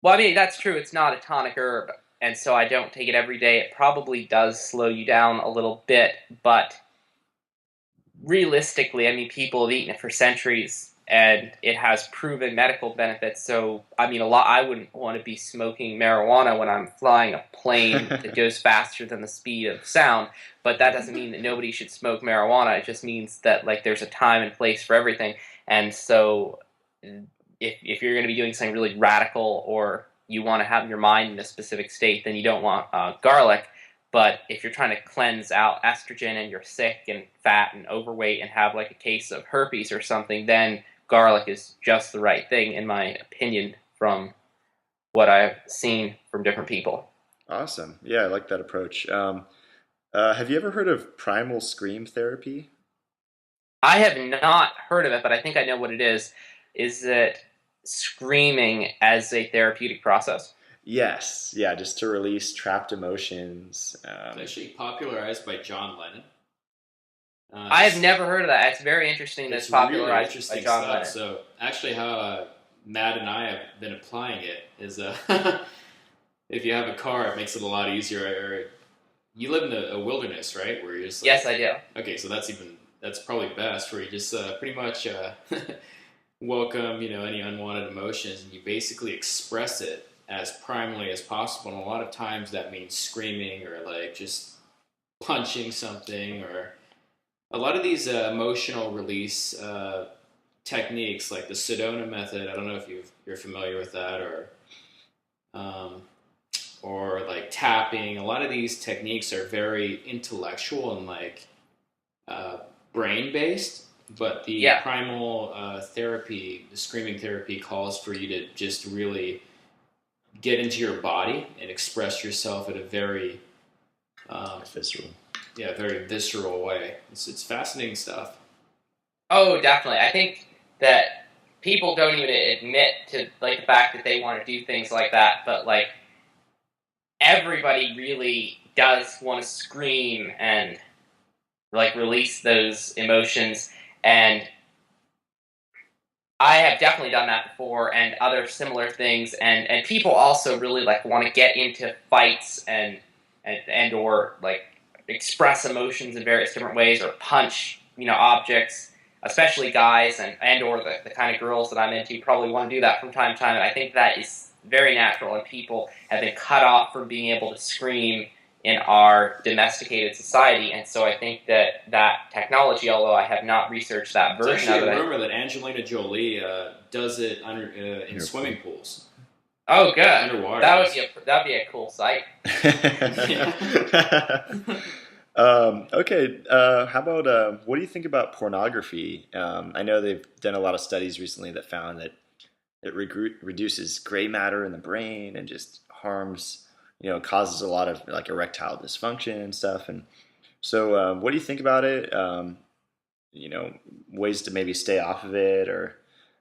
Well, I mean, that's true. It's not a tonic herb, and so I don't take it every day. It probably does slow you down a little bit, but realistically, I mean, people have eaten it for centuries, and it has proven medical benefits. So, I mean, I wouldn't want to be smoking marijuana when I'm flying a plane that goes faster than the speed of sound. But that doesn't mean that nobody should smoke marijuana. It just means that, like, there's a time and place for everything. And so, if you're going to be doing something really radical, or you want to have your mind in a specific state, then you don't want garlic. But if you're trying to cleanse out estrogen and you're sick and fat and overweight and have like a case of herpes or something, then garlic is just the right thing, in my opinion, from what I've seen from different people. Awesome. Yeah, I like that approach. Have you ever heard of primal scream therapy? I have not heard of it, but I think I know what it is. Is it screaming as a therapeutic process? Yes. Yeah, just to release trapped emotions. It's actually popularized by John Lennon. I have never heard of that. It's very interesting that it's popularized really interesting by John stuff. Lennon. So actually how Matt and I have been applying it is if you have a car, it makes it a lot easier. You live in a wilderness, right? Where you're just like, yes, I do. Okay, so that's probably best, where you just pretty much welcome, any unwanted emotions, and you basically express it as primarily as possible. And a lot of times that means screaming, or like just punching something, or a lot of these emotional release techniques, like the Sedona method. I don't know if you're familiar with that, or like tapping. A lot of these techniques are very intellectual and like brain based, but the primal therapy, the screaming therapy, calls for you to just really get into your body and express yourself in a very visceral. Yeah, very visceral way. It's fascinating stuff. Oh, definitely. I think that people don't even admit to like the fact that they want to do things like that, but like everybody really does want to scream and like release those emotions. And I have definitely done that before, and other similar things. And people also really like want to get into fights and or like express emotions in various different ways, or punch objects, especially guys and or the kind of girls that I'm into probably want to do that from time to time. And I think that is very natural, and people have been cut off from being able to scream in our domesticated society. And so I think that technology, although I have not researched that version of it. It's actually a rumor that Angelina Jolie does it in swimming pools. Oh, good. Underwater. That'd be a cool sight. Okay. How about what do you think about pornography? I know they've done a lot of studies recently that found that it reduces gray matter in the brain and just harms, causes a lot of like erectile dysfunction and stuff. And so, what do you think about it? Ways to maybe stay off of it, or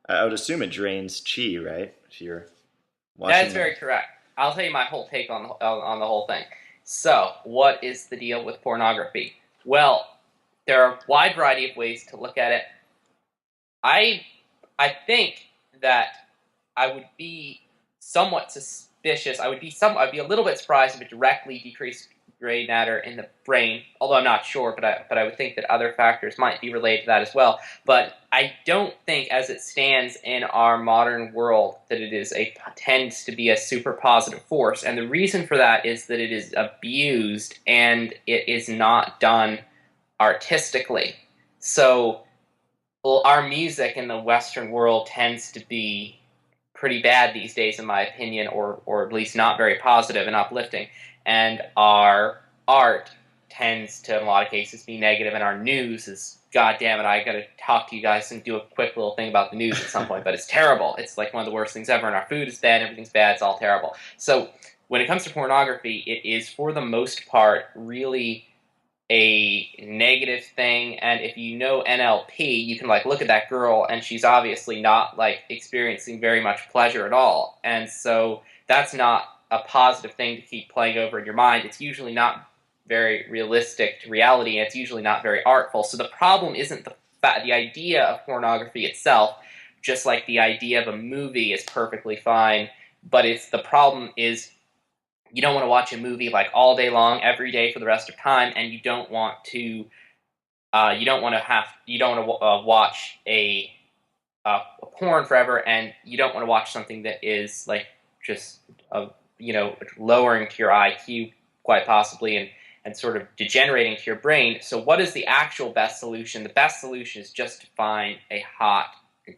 I would assume it drains chi, right? If you're watching. That's very correct. I'll tell you my whole take on the whole thing. So, what is the deal with pornography? Well, there are a wide variety of ways to look at it. I think that I would be somewhat suspicious. I'd be a little bit surprised if it directly decreased gray matter in the brain, although I'm not sure, but I would think that other factors might be related to that as well. But I don't think, as it stands in our modern world, that it tends to be a super positive force. And the reason for that is that it is abused and it is not done artistically. So, our music in the Western world tends to be pretty bad these days, in my opinion, or at least not very positive and uplifting. and our art tends to, in a lot of cases, be negative, and our news is, God damn it, I gotta talk to you guys and do a quick little thing about the news at some point, but it's terrible. It's like one of the worst things ever, and our food is bad, everything's bad, it's all terrible. So when it comes to pornography, it is, for the most part, really a negative thing, and if you know NLP, you can like look at that girl, and she's obviously not like experiencing very much pleasure at all, and so that's not a positive thing to keep playing over in your mind. It's usually not very realistic to reality, and it's usually not very artful. So the problem isn't the idea of pornography itself, just like the idea of a movie is perfectly fine, but the problem is you don't want to watch a movie like all day long, every day for the rest of time, and you don't want to watch a porn forever, and you don't want to watch something that is like just lowering to your IQ quite possibly, and sort of degenerating to your brain. So what is the actual best solution? The best solution is just to find a hot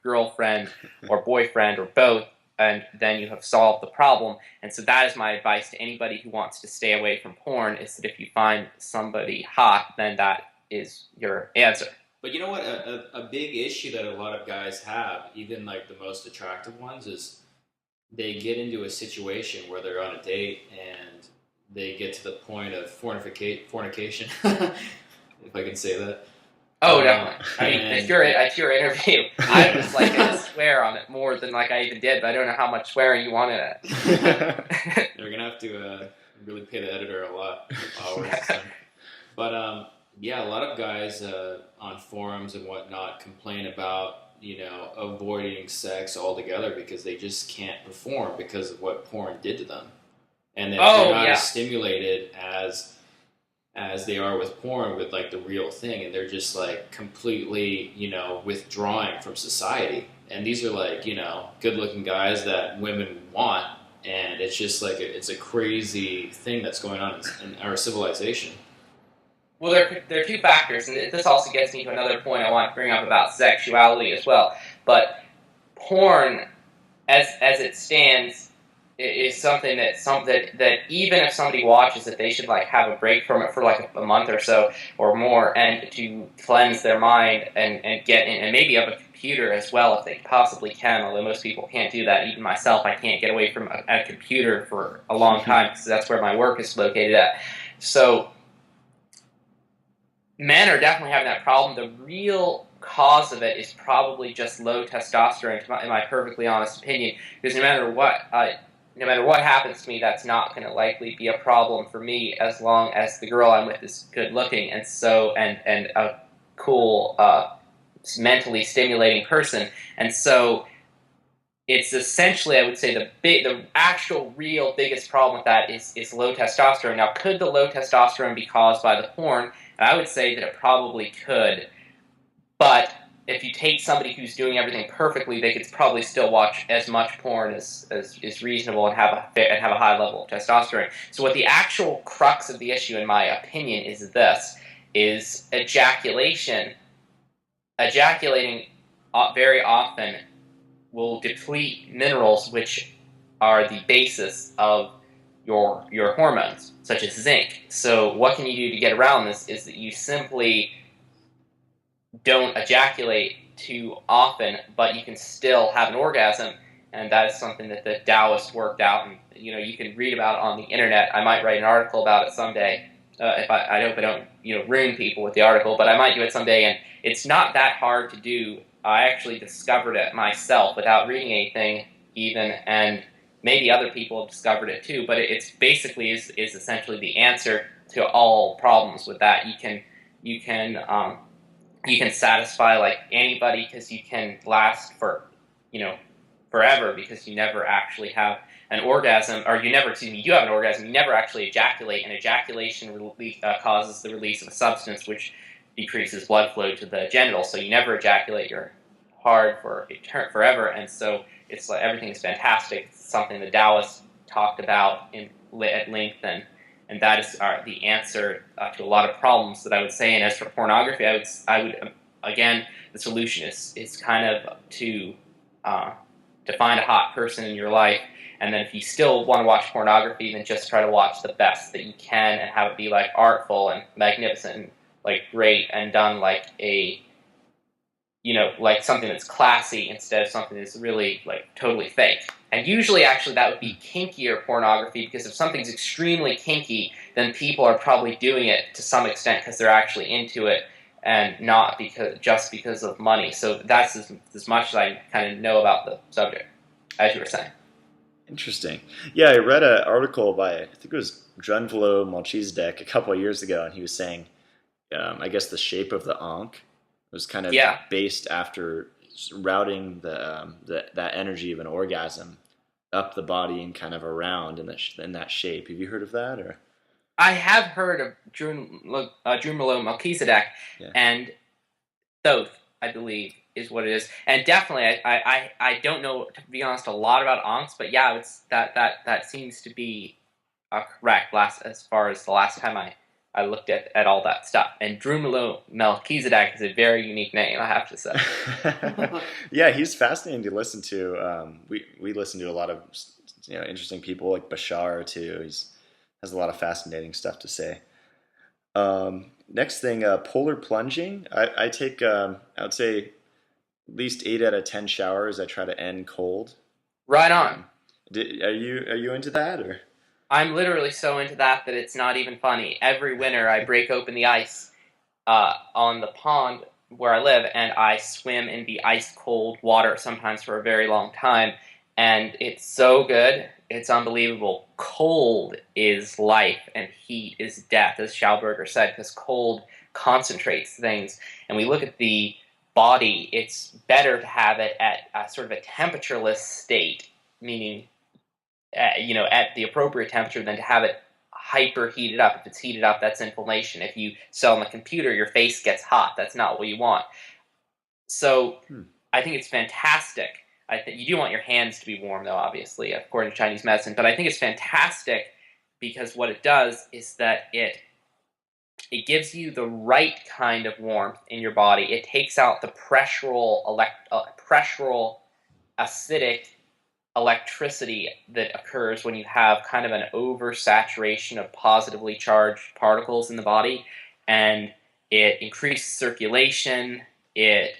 girlfriend or boyfriend or both, and then you have solved the problem. And so that is my advice to anybody who wants to stay away from porn, is that if you find somebody hot, then that is your answer. But you know what? A big issue that a lot of guys have, even like the most attractive ones, is they get into a situation where they're on a date and they get to the point of fornication, if I can say that. Oh, definitely. I mean, if you're at your interview, I was like going to swear on it more than like I even did, but I don't know how much swearing you want in it. You're going to have to really pay the editor a lot of hours. But yeah, a lot of guys on forums and whatnot complain about, avoiding sex altogether because they just can't perform because of what porn did to them. And that they're not as stimulated as they are with porn, with like the real thing, and they're just like completely, withdrawing from society. And these are like, good-looking guys that women want, and it's just like it's a crazy thing that's going on in our civilization. Well, there are two factors, and this also gets me to another point I want to bring up about sexuality as well. But porn, as it stands, is something that even if somebody watches it, they should like have a break from it for like a month or so or more, and to cleanse their mind and get in, and maybe have a computer as well if they possibly can, although most people can't do that. Even myself, I can't get away from a computer for a long time because that's where my work is located at. So men are definitely having that problem. The real cause of it is probably just low testosterone, in my perfectly honest opinion, because no matter what happens to me, that's not going to likely be a problem for me as long as the girl I'm with is good looking and a cool, mentally stimulating person. And so it's essentially, I would say, the actual real biggest problem with that is low testosterone. Now, could the low testosterone be caused by the porn? And I would say that it probably could. But if you take somebody who's doing everything perfectly, they could probably still watch as much porn as is reasonable and have a high level of testosterone. So what the actual crux of the issue, in my opinion, is ejaculation. Ejaculating very often will deplete minerals, which are the basis of your hormones, such as zinc. So what can you do to get around this is that you simply don't ejaculate too often, but you can still have an orgasm, and that is something that the Taoists worked out, and you can read about it on the internet. I might write an article about it someday. If I hope I don't ruin people with the article, but I might do it someday, and it's not that hard to do. I actually discovered it myself without reading anything even, and maybe other people have discovered it too, but it's basically is essentially the answer to all problems with that. You can satisfy like anybody, because you can last for forever, because you never actually have an orgasm, or you do have an orgasm, you never actually ejaculate, and ejaculation causes the release of a substance which decreases blood flow to the genitals, so you never ejaculate, you're hard for forever, and so it's like everything is fantastic. It's something the Taoists talked about at length, and that is the answer to a lot of problems that I would say. And as for pornography, I would again, the solution is kind of to find a hot person in your life And then if you still want to watch pornography, then just try to watch the best that you can and have it be like artful and magnificent and like great and done like a, like something that's classy instead of something that's really like totally fake. And usually actually that would be kinkier pornography, because if something's extremely kinky, then people are probably doing it to some extent because they're actually into it and not because of money. So that's as much as I kind of know about the subject, as you were saying. Interesting. Yeah, I read an article by, I think it was Drunvalo Melchizedek a couple of years ago, and he was saying, I guess the shape of the ankh was kind of based after routing that energy of an orgasm up the body and kind of around in that shape. Have you heard of that? Or I have heard of Drunvalo Melchizedek, and Thoth, I believe, is what it is. And definitely, I don't know, to be honest, a lot about ankhs, but yeah, it's that seems to be correct as far as the last time I looked at all that stuff. And Drunvalo Melchizedek is a very unique name, I have to say. Yeah, he's fascinating to listen to. We listen to a lot of interesting people like Bashar too. He's has a lot of fascinating stuff to say. Next thing, polar plunging. I take, I would say, at least 8 out of 10 showers I try to end cold. Right on. Are you into that, or? I'm literally so into that it's not even funny. Every winter I break open the ice on the pond where I live, and I swim in the ice cold water, sometimes for a very long time, and it's so good. It's unbelievable. Cold is life and heat is death, as Schauberger said, because cold concentrates things. And we look at the body, it's better to have it at a sort of a temperatureless state, meaning at the appropriate temperature, than to have it hyper heated up. If it's heated up, that's inflammation. If you sell on the computer, your face gets hot. That's not what you want. So I think it's fantastic. I think you do want your hands to be warm, though, obviously, according to Chinese medicine. But I think it's fantastic because what it does is that it gives you the right kind of warmth in your body. It takes out the pressural acidic electricity that occurs when you have kind of an oversaturation of positively charged particles in the body, and it increases circulation. It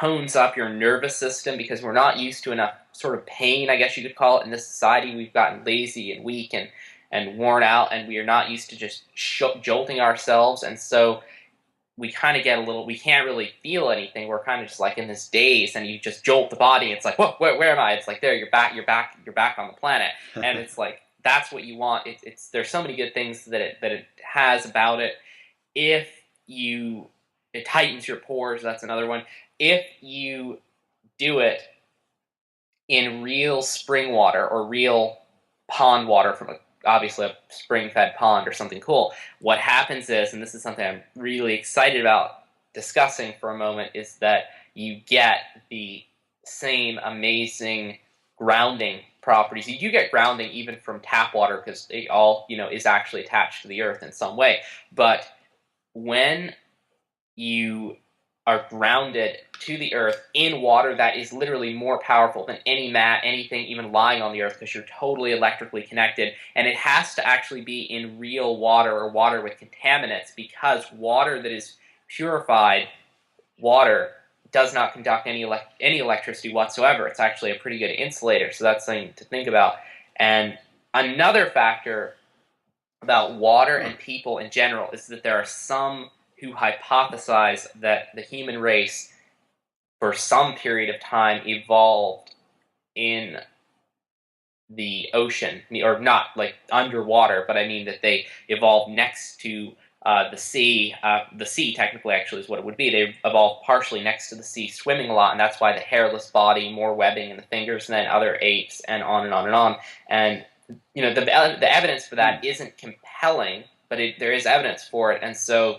tones up your nervous system, because we're not used to enough sort of pain, I guess you could call it, in this society. We've gotten lazy and weak and worn out, and we are not used to just jolting ourselves, and so we kind of get we can't really feel anything. We're kind of just like in this daze, and you just jolt the body. It's like, whoa, where am I? It's like, there, you're back on the planet. And it's like, that's what you want. There's so many good things that it has about it. It tightens your pores. That's another one. If you do it in real spring water or real pond water from obviously a spring-fed pond or something cool, what happens is, and this is something I'm really excited about discussing for a moment, is that you get the same amazing grounding properties. You do get grounding even from tap water, because it all is actually attached to the earth in some way. But when you are grounded to the earth in water that is literally more powerful than any anything even lying on the earth, because you're totally electrically connected, and it has to actually be in real water or water with contaminants, because water that is purified water does not conduct any electricity whatsoever. It's actually a pretty good insulator, so that's something to think about. And another factor about water and people in general is that there are some who hypothesize that the human race, for some period of time, evolved in the ocean, or not like underwater, but I mean that they evolved next to the sea. The sea, technically, actually, is what it would be. They evolved partially next to the sea, swimming a lot, and that's why the hairless body, more webbing in the fingers than other apes, and on and on and on. And the evidence for that isn't compelling, but there is evidence for it, and so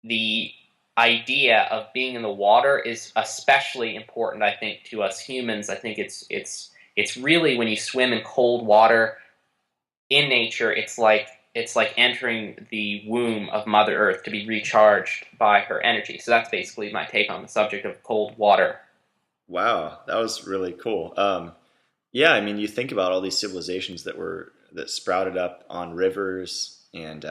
the idea of being in the water is especially important, I think, to us humans. I think it's really, when you swim in cold water in nature, it's like entering the womb of Mother Earth to be recharged by her energy. So that's basically my take on the subject of cold water. Wow, that was really cool. Yeah, I mean, you think about all these civilizations that sprouted up on rivers and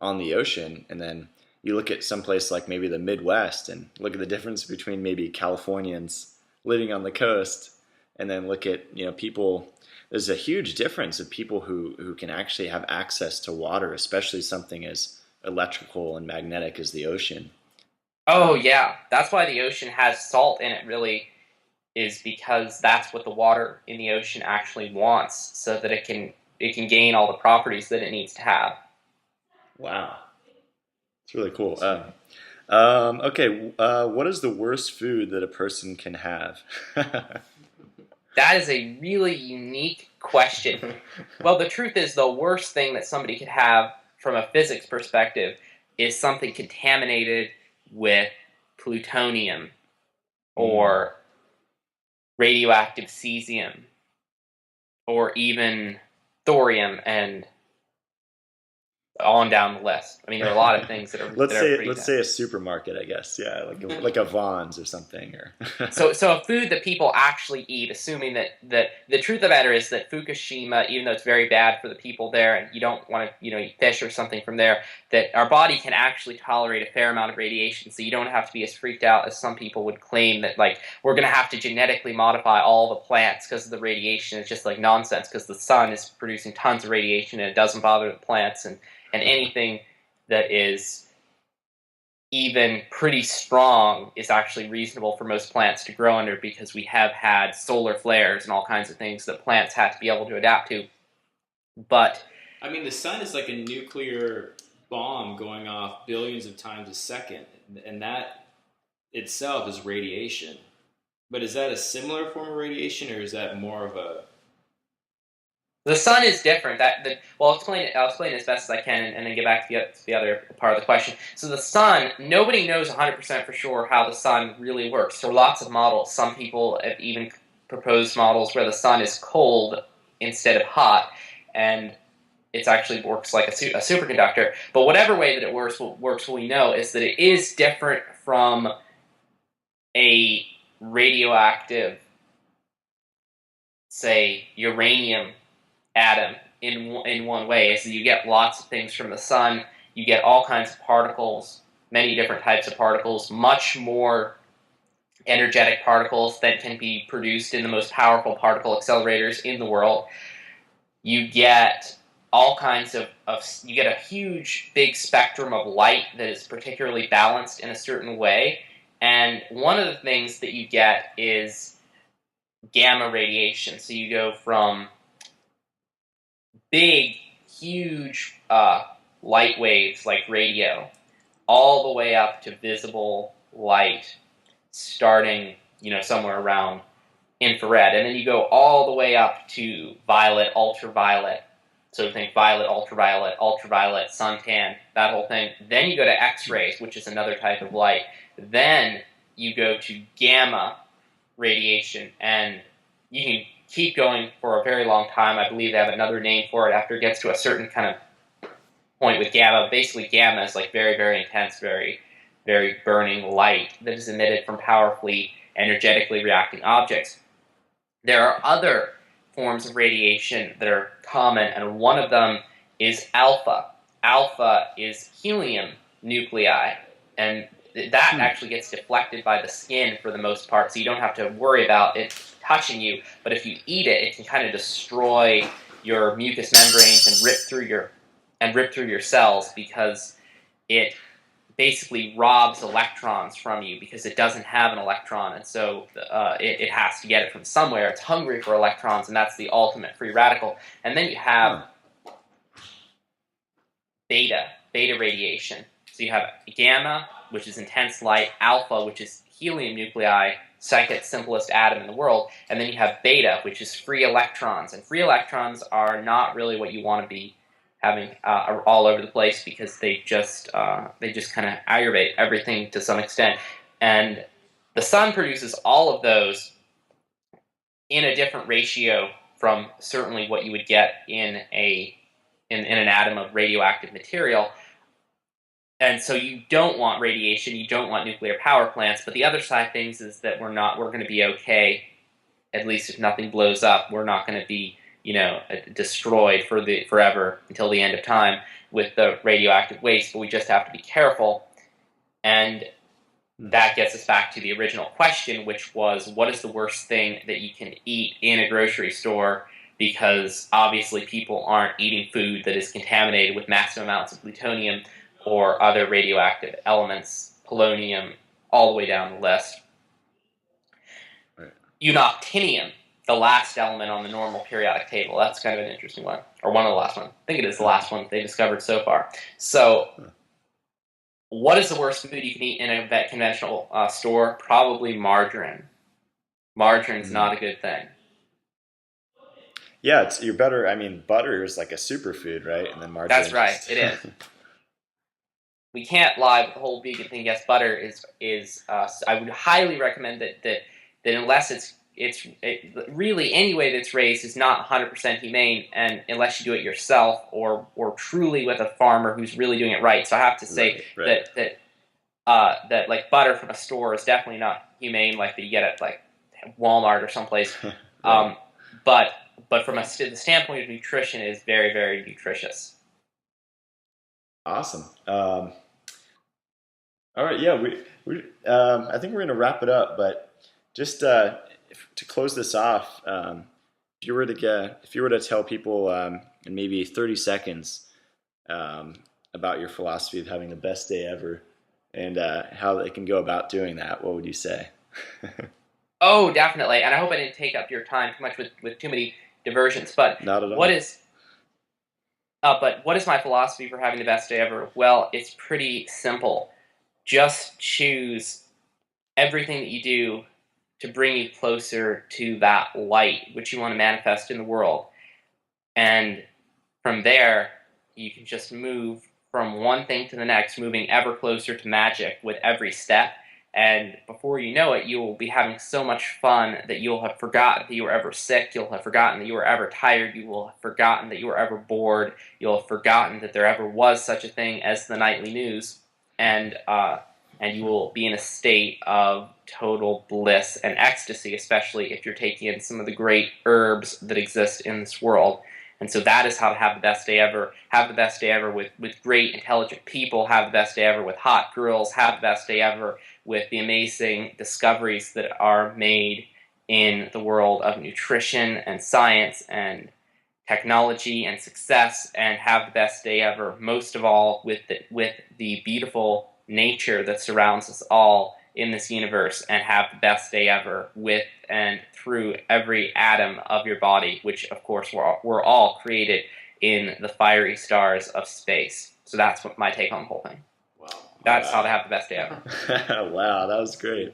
on the ocean, and then you look at some place like maybe the Midwest and look at the difference between maybe Californians living on the coast, and then look at people. There's a huge difference of people who can actually have access to water, especially something as electrical and magnetic as the ocean. Oh yeah, that's why the ocean has salt in it. Really, is because that's what the water in the ocean actually wants, so that it can gain all the properties that it needs to have. Wow, it's really cool. Okay, what is the worst food that a person can have? That is a really unique question. Well, the truth is, the worst thing that somebody could have from a physics perspective is something contaminated with plutonium Mm. or radioactive cesium or even thorium and on down the list. I mean, there are a lot of things that are let's that are say pretty let's bad. say a supermarket, I guess. Yeah, like a Vons or something. Or So a food that people actually eat, assuming that the truth of the matter is that Fukushima, even though it's very bad for the people there, and you don't want to eat fish or something from there, that our body can actually tolerate a fair amount of radiation. So you don't have to be as freaked out as some people would claim that like we're going to have to genetically modify all the plants because of the radiation. It's just like nonsense because the sun is producing tons of radiation and it doesn't bother the plants and anything that is even pretty strong is actually reasonable for most plants to grow under because we have had solar flares and all kinds of things that plants had to be able to adapt to. But I mean, the sun is like a nuclear bomb going off billions of times a second, and that itself is radiation. But is that a similar form of radiation, or is that more of a? the sun is different. Well, I'll explain it as best as I can, and then get back to the other part of the question. So the sun, nobody knows 100% for sure how the sun really works. There are lots of models. Some people have even proposed models where the sun is cold instead of hot, and it actually works like a superconductor. But whatever way that it works, what we know is that it is different from a radioactive, say, uranium atom in one way. Is that you get lots of things from the sun. You get all kinds of particles, many different types of particles, much more energetic particles that can be produced in the most powerful particle accelerators in the world. You get all kinds of you get a huge big spectrum of light that is particularly balanced in a certain way, and one of the things that you get is gamma radiation. So you go from big huge light waves like radio all the way up to visible light starting somewhere around infrared, and then you go all the way up to violet, ultraviolet. So think violet, ultraviolet, ultraviolet, suntan, that whole thing. Then you go to X-rays, which is another type of light. Then you go to gamma radiation, and you can keep going for a very long time. I believe they have another name for it after it gets to a certain kind of point with gamma. Basically, gamma is like very, very intense, very, very burning light that is emitted from powerfully energetically reacting objects. There are other forms of radiation that are common, and one of them is alpha. Alpha is helium nuclei, and that actually gets deflected by the skin for the most part, so you don't have to worry about it touching you. But if you eat it, it can kind of destroy your mucous membranes and rip through your cells because it basically robs electrons from you because it doesn't have an electron, and so it has to get it from somewhere. It's hungry for electrons, and that's the ultimate free radical. And then you have beta radiation. So you have gamma, which is intense light, alpha, which is helium nuclei, second simplest atom in the world, and then you have beta, which is free electrons. And free electrons are not really what you want to be having all over the place because they just kind of aggravate everything to some extent. And the sun produces all of those in a different ratio from certainly what you would get in an atom of radioactive material. And so you don't want radiation, you don't want nuclear power plants, but the other side of things is that we're going to be okay at least if nothing blows up, we're not going to be, destroyed forever until the end of time with the radioactive waste, but we just have to be careful. And that gets us back to the original question, which was, what is the worst thing that you can eat in a grocery store? Because obviously people aren't eating food that is contaminated with massive amounts of plutonium or other radioactive elements, polonium, all the way down the list. Right. Unobtinium, the last element on the normal periodic table. That's kind of an interesting one, or one of the last ones. I think it is the last one they discovered so far. So, what is the worst food you can eat in a conventional store? Probably margarine. Margarine's not a good thing. Yeah, you're better. I mean, butter is like a superfood, right? And then margarine. That's right. It is. We can't lie with the whole vegan thing. Yes, butter is. I would highly recommend that unless it's really any way that's raised is not 100% humane, and unless you do it yourself or truly with a farmer who's really doing it right. So I have to say that like butter from a store is definitely not humane, like that you get at like Walmart or someplace. Right. But from the standpoint of nutrition, it is very, very nutritious. Awesome. All right. Yeah, I think we're going to wrap it up, but just to close this off, if you were to tell people in maybe 30 seconds about your philosophy of having the best day ever and how they can go about doing that, what would you say? Oh, definitely. And I hope I didn't take up your time too much with too many diversions. But not at all. what is my philosophy for having the best day ever? Well, it's pretty simple. Just choose everything that you do to bring you closer to that light which you want to manifest in the world. And from there, you can just move from one thing to the next, moving ever closer to magic with every step. And before you know it, you will be having so much fun that you'll have forgotten that you were ever sick. You'll have forgotten that you were ever tired. You will have forgotten that you were ever bored. You'll have forgotten that there ever was such a thing as the nightly news. And you will be in a state of total bliss and ecstasy, especially if you're taking in some of the great herbs that exist in this world. And so that is how to have the best day ever. Have the best day ever with great, intelligent people. Have the best day ever with hot girls. Have the best day ever with the amazing discoveries that are made in the world of nutrition and science and technology and success. And have the best day ever, most of all, with the beautiful nature that surrounds us all in this universe, and have the best day ever with and through every atom of your body, which of course we're all created in the fiery stars of space. So that's what my take on the whole thing. Wow. That's how to have the best day ever. Wow, that was great.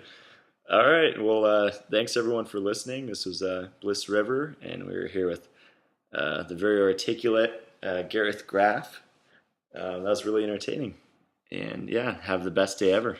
All right, well, thanks everyone for listening. This was Bliss River, and we were here with the very articulate Gareth Graff. That was really entertaining. And yeah, have the best day ever.